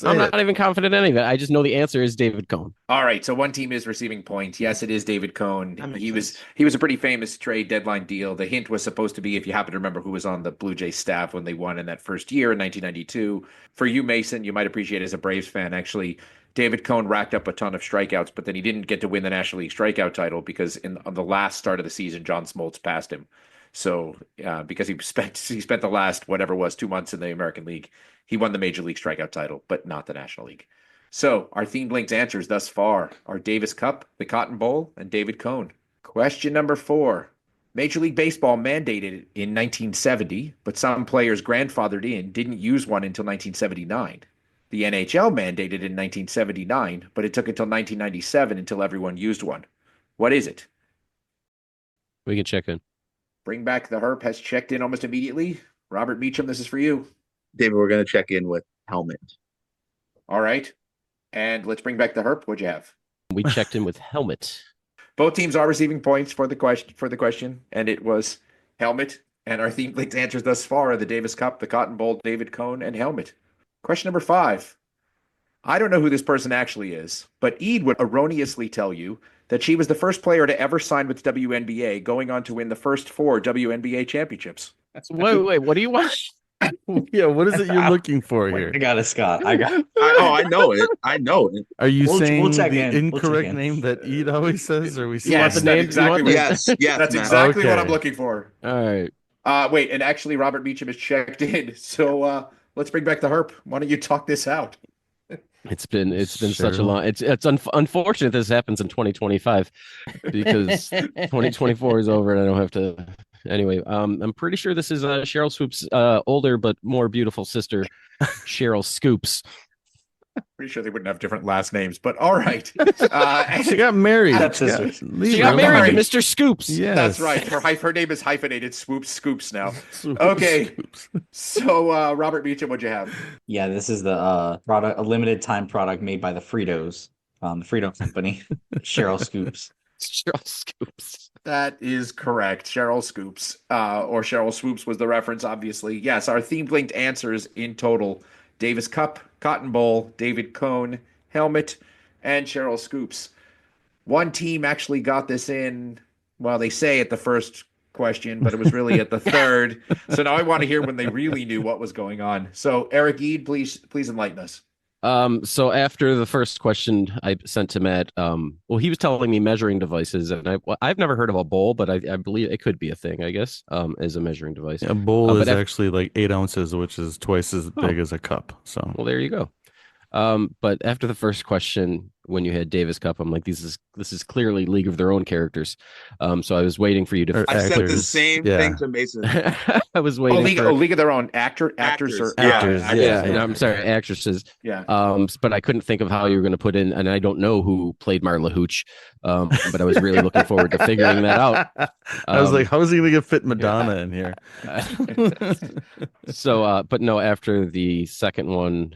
I'm not even confident in any of it. I just know the answer is David Cone. All right, so one team is receiving points. Yes, it is David Cone. He was a pretty famous trade deadline deal. The hint was supposed to be if you happen to remember who was on the Blue Jays staff when they won in that first year in 1992. For you, Mason, you might appreciate as a Braves fan, actually, David Cone racked up a ton of strikeouts, but then he didn't get to win the National League strikeout title because on the last start of the season, John Smoltz passed him. So because he spent the last, whatever it was, 2 months in the American League, he won the Major League strikeout title, but not the National League. So our themed linked answers thus far are Davis Cup, the Cotton Bowl, and David Cone. Question number 4. Major League Baseball mandated it in 1970, but some players grandfathered in didn't use one until 1979. The NHL mandated it in 1979, but it took until 1997 until everyone used one. What is it? We can check in. Bring Back the Herp has checked in almost immediately. Robert Meacham, this is for you. David, we're going to check in with helmet. All right. And let's bring back the Herp. What'd you have? We checked in with helmet. Both teams are receiving points for the question, and it was helmet. And our theme linked answers thus far are the Davis Cup, the Cotton Bowl, David Cone, and helmet. Question number 5. I don't know who this person actually is, but Ede would erroneously tell you that she was the first player to ever sign with WNBA, going on to win the first 4 WNBA championships. Wait, what do you want? Yeah, what is it you're looking for here? I got it, Scott. I know it. I know it. Are you saying we'll the incorrect name that Ede always says, or we see yes, the name? Exactly. Yes, that's Matt. exactly what I'm looking for. All right. Wait, and actually, Robert Meacham is checked in. So let's bring back the Herp. Why don't you talk this out? It's been such a long. It's unfortunate this happens in 2025 because 2024 is over and I don't have to. Anyway, I'm pretty sure this is Cheryl Swoop's older but more beautiful sister, Cheryl Scoops. Pretty sure they wouldn't have different last names, but all right. She got married. That's She got married to Mr. Scoops. Yes. That's right. Her name is hyphenated. Swoops Scoops now. Okay. So Robert Meacham, what'd you have? Yeah, this is the product, a limited time product made by the Fritos, the Frito company. Cheryl Scoops. Cheryl Scoops. That is correct. Cheryl Scoops, or Cheryl Swoops was the reference, obviously. Yes, our theme-linked answers in total: Davis Cup, Cotton Bowl, David Cone, helmet, and Cheryl Scoops. One team actually got this in, well, they say at the first question, but it was really at the third. So now I want to hear when they really knew what was going on. So Eric Ede, please enlighten us. So after the first question I sent to Matt, well, he was telling me measuring devices, and I've never heard of a bowl, but I believe it could be a thing, I guess, as a measuring device. A bowl is but actually like 8 ounces, which is twice as big as a cup. So, well, there you go. But after the first question, when you had Davis Cup, I'm like, this is clearly League of Their Own characters. So I was waiting for you to. I said the Actors, same yeah. thing to Mason. I was waiting. League of Their Own actors or Actors, Yeah, yeah. yeah. No, I'm sorry, actresses. Yeah. But I couldn't think of how you were going to put in, and I don't know who played Marla Hooch. But I was really looking forward to figuring that out. I was like, how is he going to fit Madonna in here? So, but no, after the second one,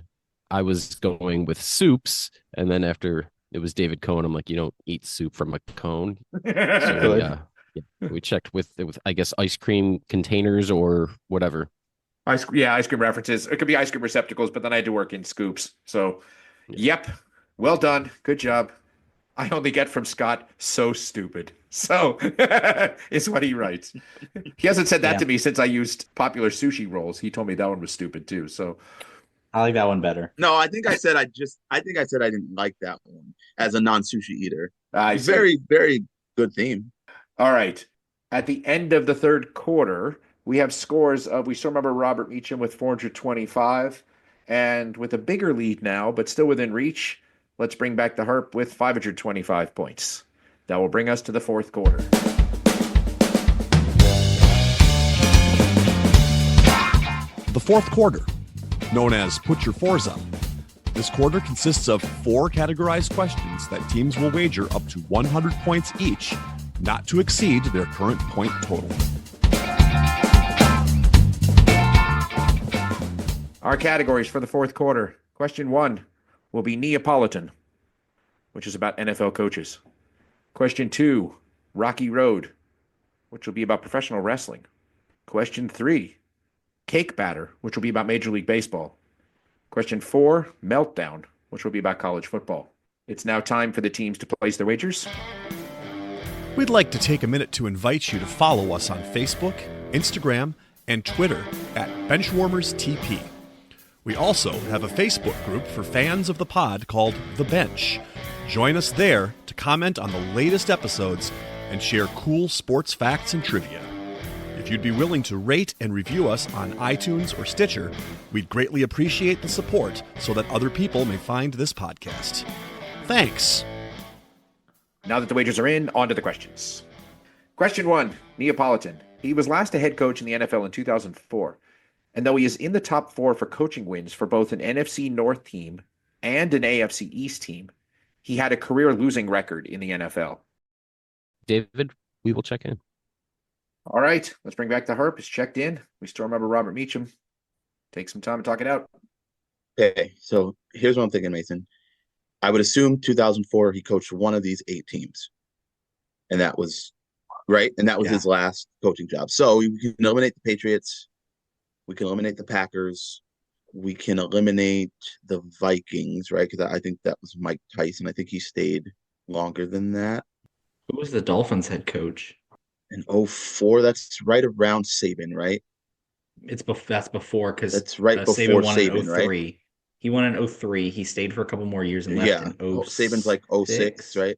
I was going with soups, and then after it was David Cone, I'm like, you don't eat soup from a cone. So we checked with I guess ice cream containers or whatever. Ice cream references. It could be ice cream receptacles, but then I had to work in scoops. So, yep. Well done. Good job. I only get from Scott, so stupid. So is what he writes. He hasn't said that to me since I used popular sushi rolls. He told me that one was stupid too. So I like that one better. No, I think I said I didn't like that one as a non-sushi eater. I see. Very, very good theme. All right. At the end of the third quarter, we have scores of, we still remember Robert Meacham with 425, and with a bigger lead now, but still within reach, let's bring back the Herp with 525 points. That will bring us to the fourth quarter. The fourth quarter, known as Put Your Fours Up. This quarter consists of 4 categorized questions that teams will wager up to 100 points each, not to exceed their current point total. Our categories for the fourth quarter. Question 1 will be Neapolitan, which is about NFL coaches. Question 2, Rocky Road, which will be about professional wrestling. Question 3, Cake Batter, which will be about Major League Baseball. Question 4, Meltdown, which will be about college football. It's now time for the teams to place their wagers. We'd like to take a minute to invite you to follow us on Facebook, Instagram, and Twitter at BenchwarmersTP. We also have a Facebook group for fans of the pod called The Bench. Join us there to comment on the latest episodes and share cool sports facts and trivia. If you'd be willing to rate and review us on iTunes or Stitcher, we'd greatly appreciate the support so that other people may find this podcast. Thanks. Now that the wagers are in, on to the questions. Question 1, Neapolitan. He was last a head coach in the NFL in 2004. And though he is in the top 4 for coaching wins for both an NFC North team and an AFC East team, he had a career losing record in the NFL. David, we will check in. All right, let's bring back the Herp. It's checked in. We still remember Robert Meacham. Take some time to talk it out. Okay, so here's what I'm thinking, Mason. I would assume 2004 he coached one of these 8 teams, and that was right, and that was his last coaching job. So we can eliminate the Patriots, we can eliminate the Packers, we can eliminate the Vikings, right? Because I think that was Mike Tyson. I think he stayed longer than that. Who was the Dolphins head coach? In 04, that's right around Saban, right? That's before, because that's right before Saban won Saban, in 03. Right? He won in 03. He stayed for a couple more years and left in 06. Saban's like 06, right?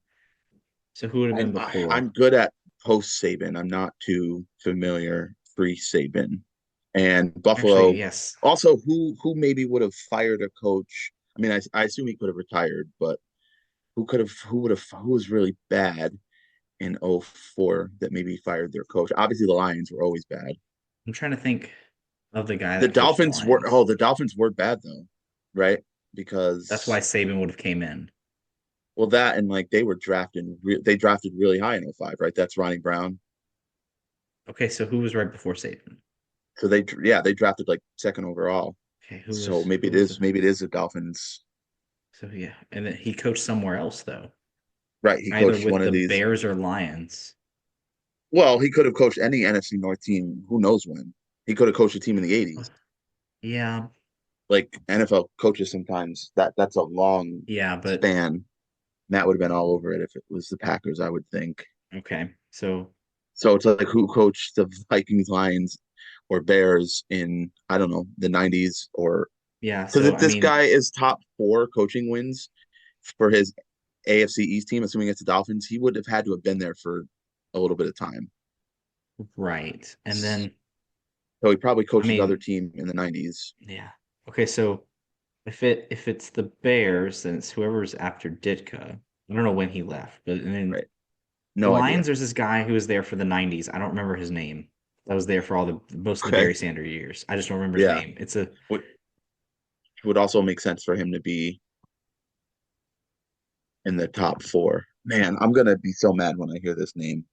So who would have been before? I'm good at post Saban. I'm not too familiar pre Saban. And Buffalo, actually, yes. Also, who maybe would have fired a coach? I mean, I assume he could have retired, but who was really bad in 04 that maybe fired their coach? Obviously, the Lions were always bad. I'm trying to think of the guy. The Dolphins were bad though, right? Because that's why Saban would have came in. Well, that and like they drafted really high in 05, right? That's Ronnie Brown. Okay, so who was right before Saban? So they drafted like second overall. Okay, maybe it is the Dolphins. So yeah, and then he coached somewhere else though. Right, he either coached with one the of these Bears or Lions. Well, he could have coached any NFC North team. Who knows when? He could have coached a team in the 80s. Yeah. Like NFL coaches sometimes that's a long Yeah, but span. Matt would have been all over it if it was the Packers, I would think. okay. So So it's like who coached the Vikings, Lions, or Bears in, I don't know, the 90s, or yeah, because so if this guy is top 4 coaching wins for his AFC East team, assuming it's the Dolphins, he would have had to have been there for a little bit of time. right. And then So he probably coached I his other mean, team in the 90s. yeah. Okay, so if it's the Bears, then it's whoever's after Ditka. I don't know when he left, but and then Right. the No idea. Lions, there's this guy who was there for the 90s. I don't remember his name. That was there for all the most of the Okay. Barry Sanders years. I just don't remember his Yeah. name. It's a Would also make sense for him to be in the top 4. Man, I'm gonna be so mad when I hear this name.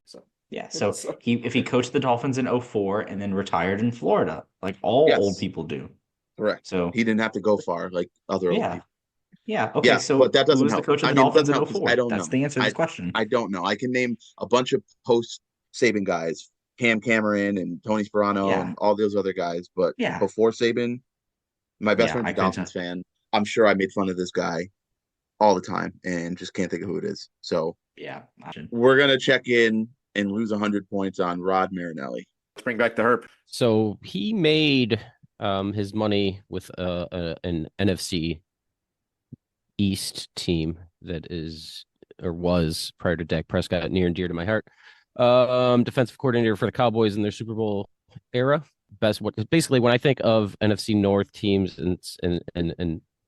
yeah. So if he coached the Dolphins in 04 and then retired in Florida, like all Yes. old people do. Correct. So He didn't have to go far like other old yeah. people. Yeah. Okay. Yeah, So but that who doesn't was the help. coach of I the mean, it Dolphins doesn't in help 'cause 04? I don't That's know. the answer to this question. I don't know. I can name a bunch of post Saban guys, Cam Cameron and Tony Sperano Yeah. and all those other guys. But Yeah. before Saban, my best Yeah, friend's I a couldn't Dolphins fan. I'm sure I made fun of this guy all the time and just can't think of who it is. So Yeah. we're gonna check in and lose 100 points on Rod Marinelli. Let's bring back the Herp. So he made his money with an NFC East team that is or was prior to Dak Prescott, near and dear to my heart. Defensive coordinator for the Cowboys in their Super Bowl era. Basically when I think of NFC North teams and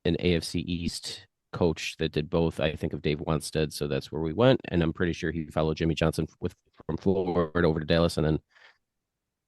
AFC East coach that did both, I think of Dave Wanstead. So that's where we went, and I'm pretty sure he followed Jimmy Johnson from Florida over to Dallas, and then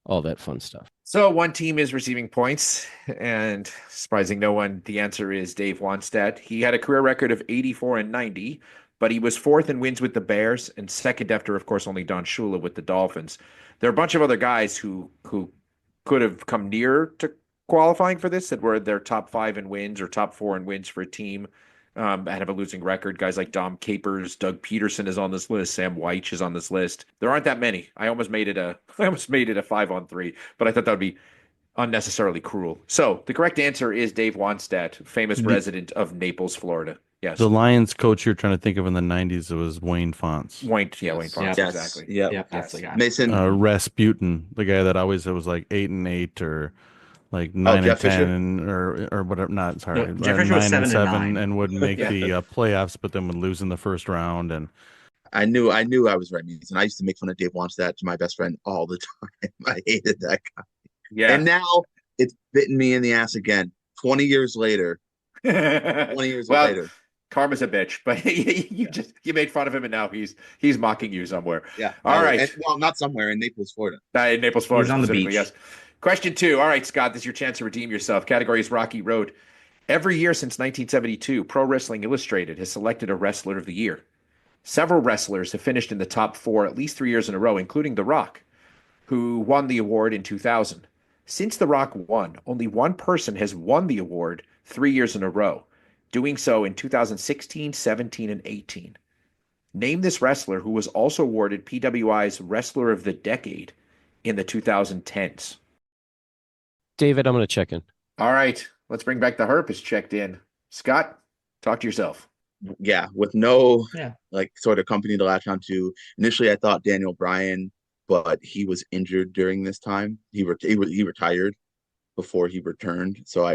all that fun stuff. So one team is receiving points, and surprising no one, the answer is Dave Wanstead. He had a career record of 84 and 90, but he was 4th in wins with the Bears and 2nd after, of course, only Don Shula with the Dolphins. There are a bunch of other guys who could have come near to qualifying for this that were their top 5 in wins or top 4 in wins for a team that have a losing record. Guys like Dom Capers, Doug Peterson is on this list. Sam Weich is on this list. There aren't that many. I almost made it a 5-on-3, but I thought that would be unnecessarily cruel. So the correct answer is Dave Wanstead, famous resident of Naples, Florida. Yes. The Lions coach you're trying to think of in the 90s, it was Wayne Fonts. Wayne Fonts, Yes. exactly. Yep. Yeah, that's the guy. Mason. Rasputin, the guy that always it was like 8-8 or like 9 and Jeff 10 or whatever. Not sorry, No, Jeff Fisher was 9 and 7 and would make Yeah. the playoffs, but then would lose in the first round. And I knew I was right, Mason. I used to make fun of Dave Wanstead to my best friend all the time. I hated that guy. Yeah. And now it's bitten me in the ass again. 20 years later. 20 years Well, later. karma's a bitch, but you made fun of him, and now he's mocking you somewhere. Yeah. All right. And, well, not somewhere in Naples, Florida. In Naples, Florida. He was on the specifically, beach. Yes. Question 2. All right, Scott, this is your chance to redeem yourself. Category is Rocky Road. Every year since 1972, Pro Wrestling Illustrated has selected a Wrestler of the Year. Several wrestlers have finished in the top 4 at least 3 years in a row, including The Rock, who won the award in 2000. Since The Rock won, only one person has won the award 3 years in a row, doing so in 2016, 17, and 18. Name this wrestler who was also awarded PWI's Wrestler of the Decade in the 2010s. David, I'm going to check in. All right, let's bring back the Herp is checked in. Scott, talk to yourself. Yeah, with no Yeah. like sort of company to latch onto. Initially, I thought Daniel Bryan, but he was injured during this time. He retired before he returned, so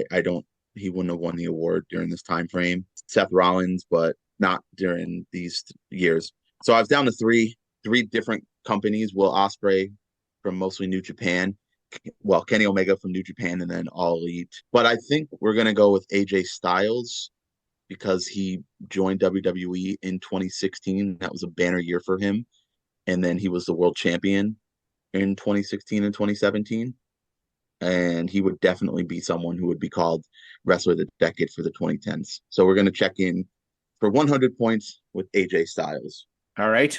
he wouldn't have won the award during this time frame. Seth Rollins, but not during these years. So I was down to three different companies. Will Ospreay from mostly New Japan. Well, Kenny Omega from New Japan, and then All Elite. But I think we're going to go with AJ Styles because he joined WWE in 2016. That was a banner year for him. And then he was the world champion in 2016 and 2017. And he would definitely be someone who would be called Wrestler of the Decade for the 2010s. So we're going to check in for 100 points with AJ Styles. All right,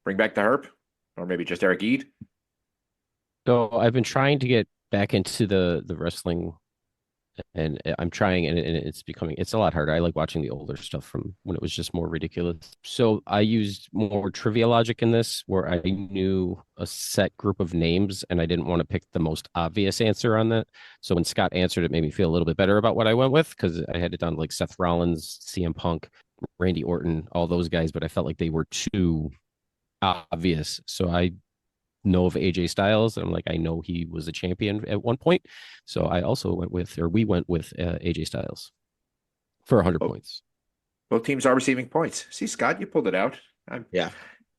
bring back the Herp, or maybe just Eric Ede. So I've been trying to get back into the wrestling And I'm trying, and it's a lot harder. I like watching the older stuff from when it was just more ridiculous. So I used more trivia logic in this, where I knew a set group of names, and I didn't want to pick the most obvious answer on that. So when Scott answered, it made me feel a little bit better about what I went with, because I had it down to like Seth Rollins, CM Punk, Randy Orton, all those guys, but I felt like they were too obvious. So I know of AJ Styles. I'm like, I know he was a champion at one point. So I also we went with AJ Styles for 100 points. Both teams are receiving points. See, Scott, you pulled it out. Yeah.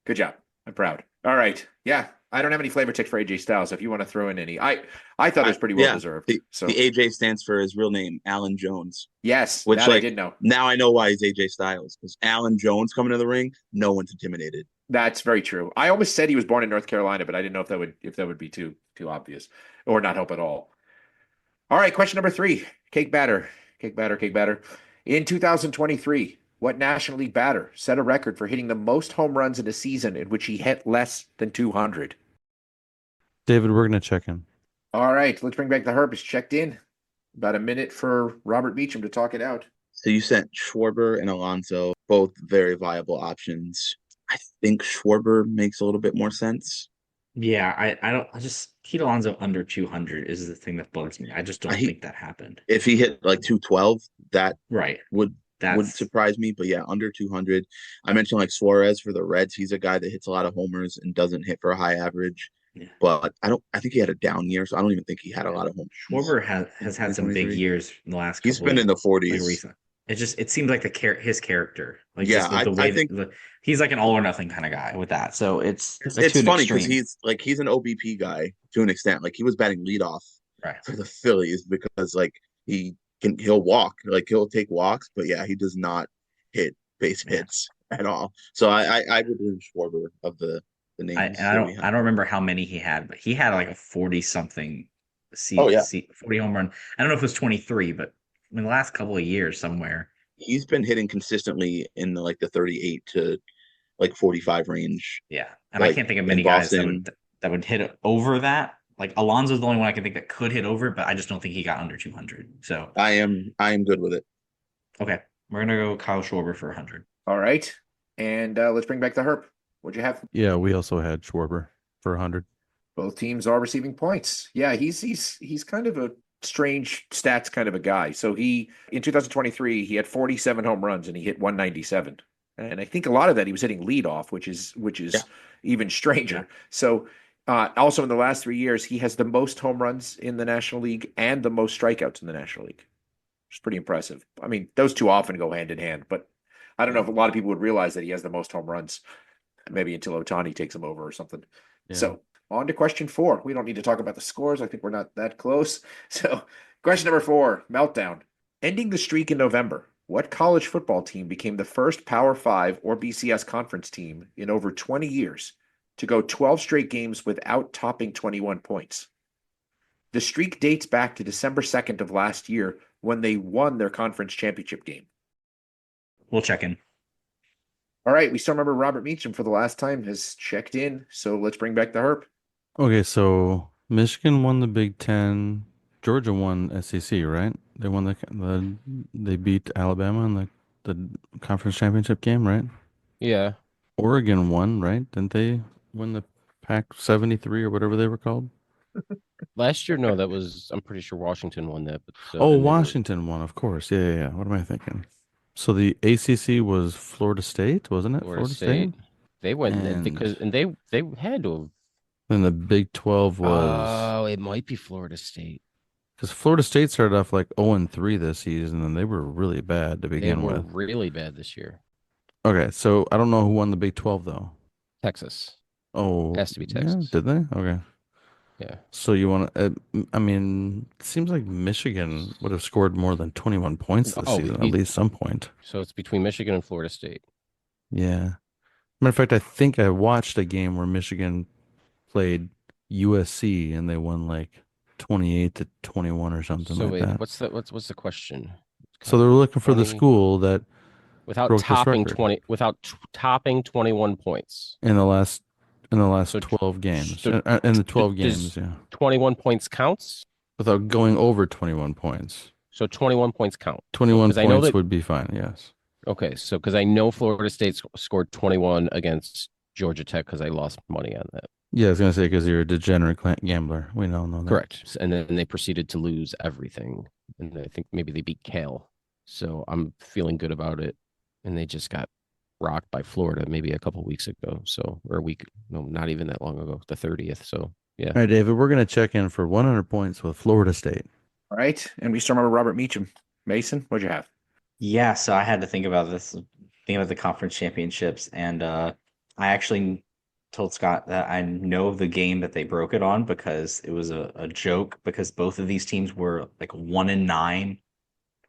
Good job. I'm proud. All right. Yeah. I don't have any flavor text for AJ Styles. If you want to throw in any, I thought it was pretty well deserved. The AJ stands for his real name, Alan Jones. Yes, which I did know. Now I know why he's AJ Styles, because Alan Jones coming to the ring, no one's intimidated. That's very true. I almost said he was born in North Carolina, but I didn't know if that would be too obvious or not help at all. All right, question number 3. Cake batter. In 2023, what National League batter set a record for hitting the most home runs in a season in which he hit less than 200? David, we're going to check in. All right, let's bring back the Herb. He's checked in. About a minute for Robert Beecham to talk it out. So you sent Schwarber and Alonso, both very viable options. I think Schwarber makes a little bit more sense. Yeah, I just Pete Alonso under 200 is the thing that bugs me. I just don't think that happened. If he hit like 212, that would surprise me. But yeah, under 200. I mentioned like Suarez for the Reds. He's a guy that hits a lot of homers and doesn't hit for a high average. Yeah. But I think he had a down year, so I don't even think he had a lot of homers. Schwarber has had some big years in the last couple. He's been in the 40s. Recent. It seems like his character. Like I think he's like an all or nothing kind of guy with that. So it's funny because he's an OBP guy to an extent. Like he was batting leadoff for the Phillies because like he'll walk, like he'll take walks, but yeah, he does not hit base hits at all. So I would do Schwarber of the names. I don't remember how many he had, but he had like a 40 something 40 home run. I don't know if it was 23, but in the last couple of years somewhere. He's been hitting consistently in the 38 to 45 range. Yeah. And I can't think of many guys that would hit over that. Like Alonso's the only one I can think that could hit over, but I just don't think he got under 200. So I am good with it. Okay. We're going to go Kyle Schwarber for 100. All right. And let's bring back the Herb. What'd you have? Yeah, we also had Schwarber for 100. Both teams are receiving points. Yeah, he's kind of a strange stats kind of a guy. So in 2023, he had 47 home runs and he hit 197. And I think a lot of that he was hitting leadoff, which is even stranger. Yeah. So also in the last 3 years, he has the most home runs in the National League and the most strikeouts in the National League. Which is pretty impressive. I mean, those two often go hand in hand, but I don't know if a lot of people would realize that he has the most home runs, maybe until Ohtani takes him over or something. Yeah. So on to question 4. We don't need to talk about the scores. I think we're not that close. So question number 4, meltdown. Ending the streak in November, what college football team became the first Power 5 or BCS conference team in over 20 years to go 12 straight games without topping 21 points? The streak dates back to December 2nd of last year when they won their conference championship game. We'll check in. All right, we still remember Robert Meacham for the last time has checked in, so let's bring back the Herb. Okay, so Michigan won the Big Ten. Georgia won SEC, right? They won they beat Alabama in the conference championship game, right? Yeah. Oregon won, right? Didn't they win the Pac 73 or whatever they were called? Last year, no, I'm pretty sure Washington won that. But Washington won, of course. Yeah. What am I thinking? So the ACC was Florida State, wasn't it? Florida State. They went they had to have. Then the Big 12 was. Oh, it might be Florida State. Because Florida State started off like 0-3 this season, and they were really bad to begin with. They were really bad this year. Okay, so I don't know who won the Big 12 though. Texas. Oh, has to be Texas. Yeah, did they? Okay. Yeah. So you want to? I mean, it seems like Michigan would have scored more than 21 points this season, at least some point. So it's between Michigan and Florida State. Yeah. Matter of fact, I think I watched a game where Michigan played USC and they won like 28-21 or something like that. What's the question? So they're looking for the school that without topping 21 points in the last 12 games. So in the 12 games, yeah. 21 points counts without going over 21 points. So 21 points count. 21 'Cause I know points that- would be fine, yes. Okay, so because I know Florida State scored 21 against Georgia Tech because I lost money on that. Yeah, I was going to say because you're a degenerate gambler. We all know that. Correct. And then they proceeded to lose everything. And I think maybe they beat Cal. So I'm feeling good about it. And they just got rocked by Florida maybe a couple weeks ago. So, or a week, no, not even that long ago, the 30th. So, yeah. All right, David, we're going to check in for 100 points with Florida State. All right. And we still remember Robert Meacham. Mason, what'd you have? Yeah, so I had to think about the conference championships, and I actually told Scott that I know the game that they broke it on because it was a joke because both of these teams were like 1-9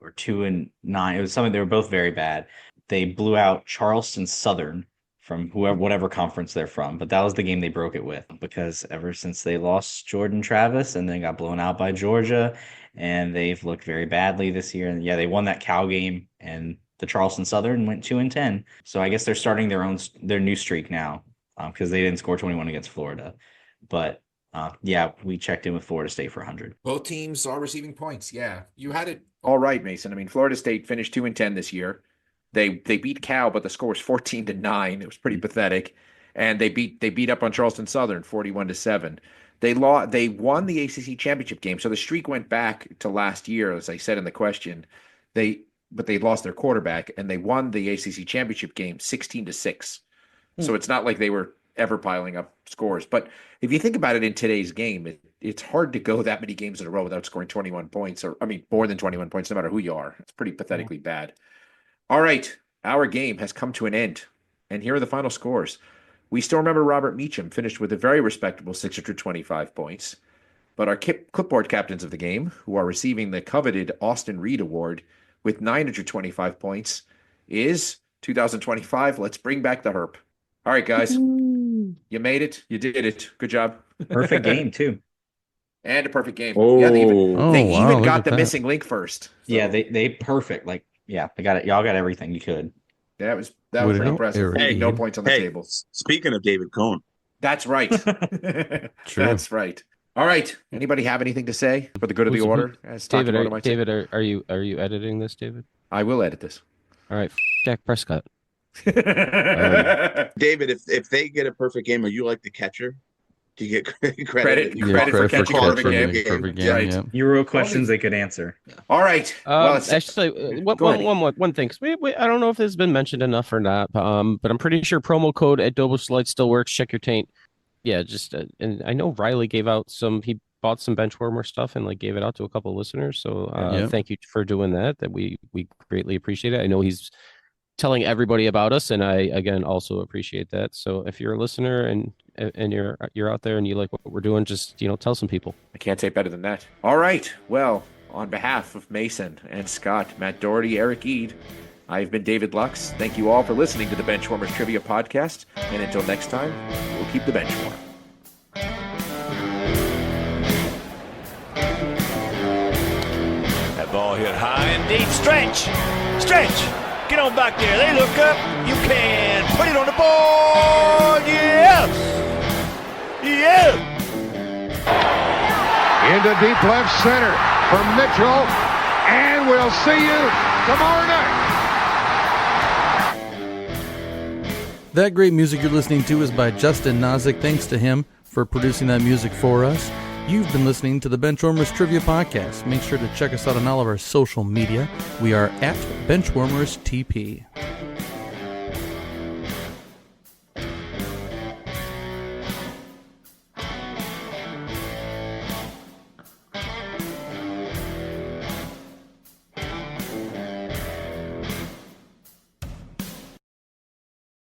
or 2-9. It was something, they were both very bad. They blew out Charleston Southern from whatever conference they're from, but that was the game they broke it with because ever since they lost Jordan Travis and then got blown out by Georgia, and they've looked very badly this year. And yeah, they won that Cal game, and the Charleston Southern went 2-10. So I guess they're starting their new streak now because they didn't score 21 against Florida. But yeah, we checked in with Florida State for 100. Both teams are receiving points. Yeah, you had it. All right, Mason. I mean, Florida State finished 2-10 this year. They beat Cal, but the score was 14-9. It was pretty pathetic. And they beat up on Charleston Southern 41-7. They won the ACC championship game, so the streak went back to last year, as I said in the question. But they lost their quarterback, and they won the ACC championship game 16-6. So it's not like they were ever piling up scores. But if you think about it in today's game, it's hard to go that many games in a row without scoring 21 points, more than 21 points, no matter who you are. It's pretty pathetically bad. All right, our game has come to an end, and here are the final scores. We still remember Robert Meacham finished with a very respectable 625 points, but our clipboard captains of the game, who are receiving the coveted Austin Reed Award with 925 points, is 2025. Let's bring back the Herp. All right, guys, you made it. You did it. Good job. Perfect game too. And a perfect game. Oh. Yeah, they wow, even look got at the that. missing link first. So, Yeah, they perfect. Like, yeah, they got it. Y'all got everything you could. that was Would pretty help, impressive. Eric. Leaving no points on the table. Speaking of David Cohn, That's right. True. That's right. All right. Anybody have anything to say for the good of the Who's- order? As Taekwondo David, might say? are you editing this, David? I will edit this. All right. Dak Prescott. David, if they get a perfect game, are you like the catcher? Do you get credit? Credit Yeah, for catching call perfect it game. Perfect game, Right. yeah. You wrote questions they could answer. All right. Well, it's, Actually, Go ahead. one thing. 'Cause I don't know if this has been mentioned enough or not, but I'm pretty sure promo code at Dobos Light still works. Check your taint. Yeah, just and I know Riley gave out he bought some Benchwarmer stuff and like gave it out to a couple of listeners. So Yep. thank you for doing that. That we greatly appreciate it. I know he's telling everybody about us, and I again also appreciate that. So if you're a listener and you're out there and you like what we're doing, just tell some people. I can't say it better than that. All right. Well, on behalf of Mason and Scott, Matt Dougherty, Eric Ede, I've been David Lux. Thank you all for listening to the Benchwarmers Trivia Podcast. And until next time, we'll keep the bench warm. That ball hit high and deep. Stretch! Get on back there. They look up. You can put it on the board. Yes! Into deep left center for Mitchell, and we'll see you tomorrow night. That great music you're listening to is by Justin Nozick. Thanks to him for producing that music for us. You've been listening to the Benchwarmers Trivia Podcast. Make sure to check us out on all of our social media. We are at Benchwarmers TP.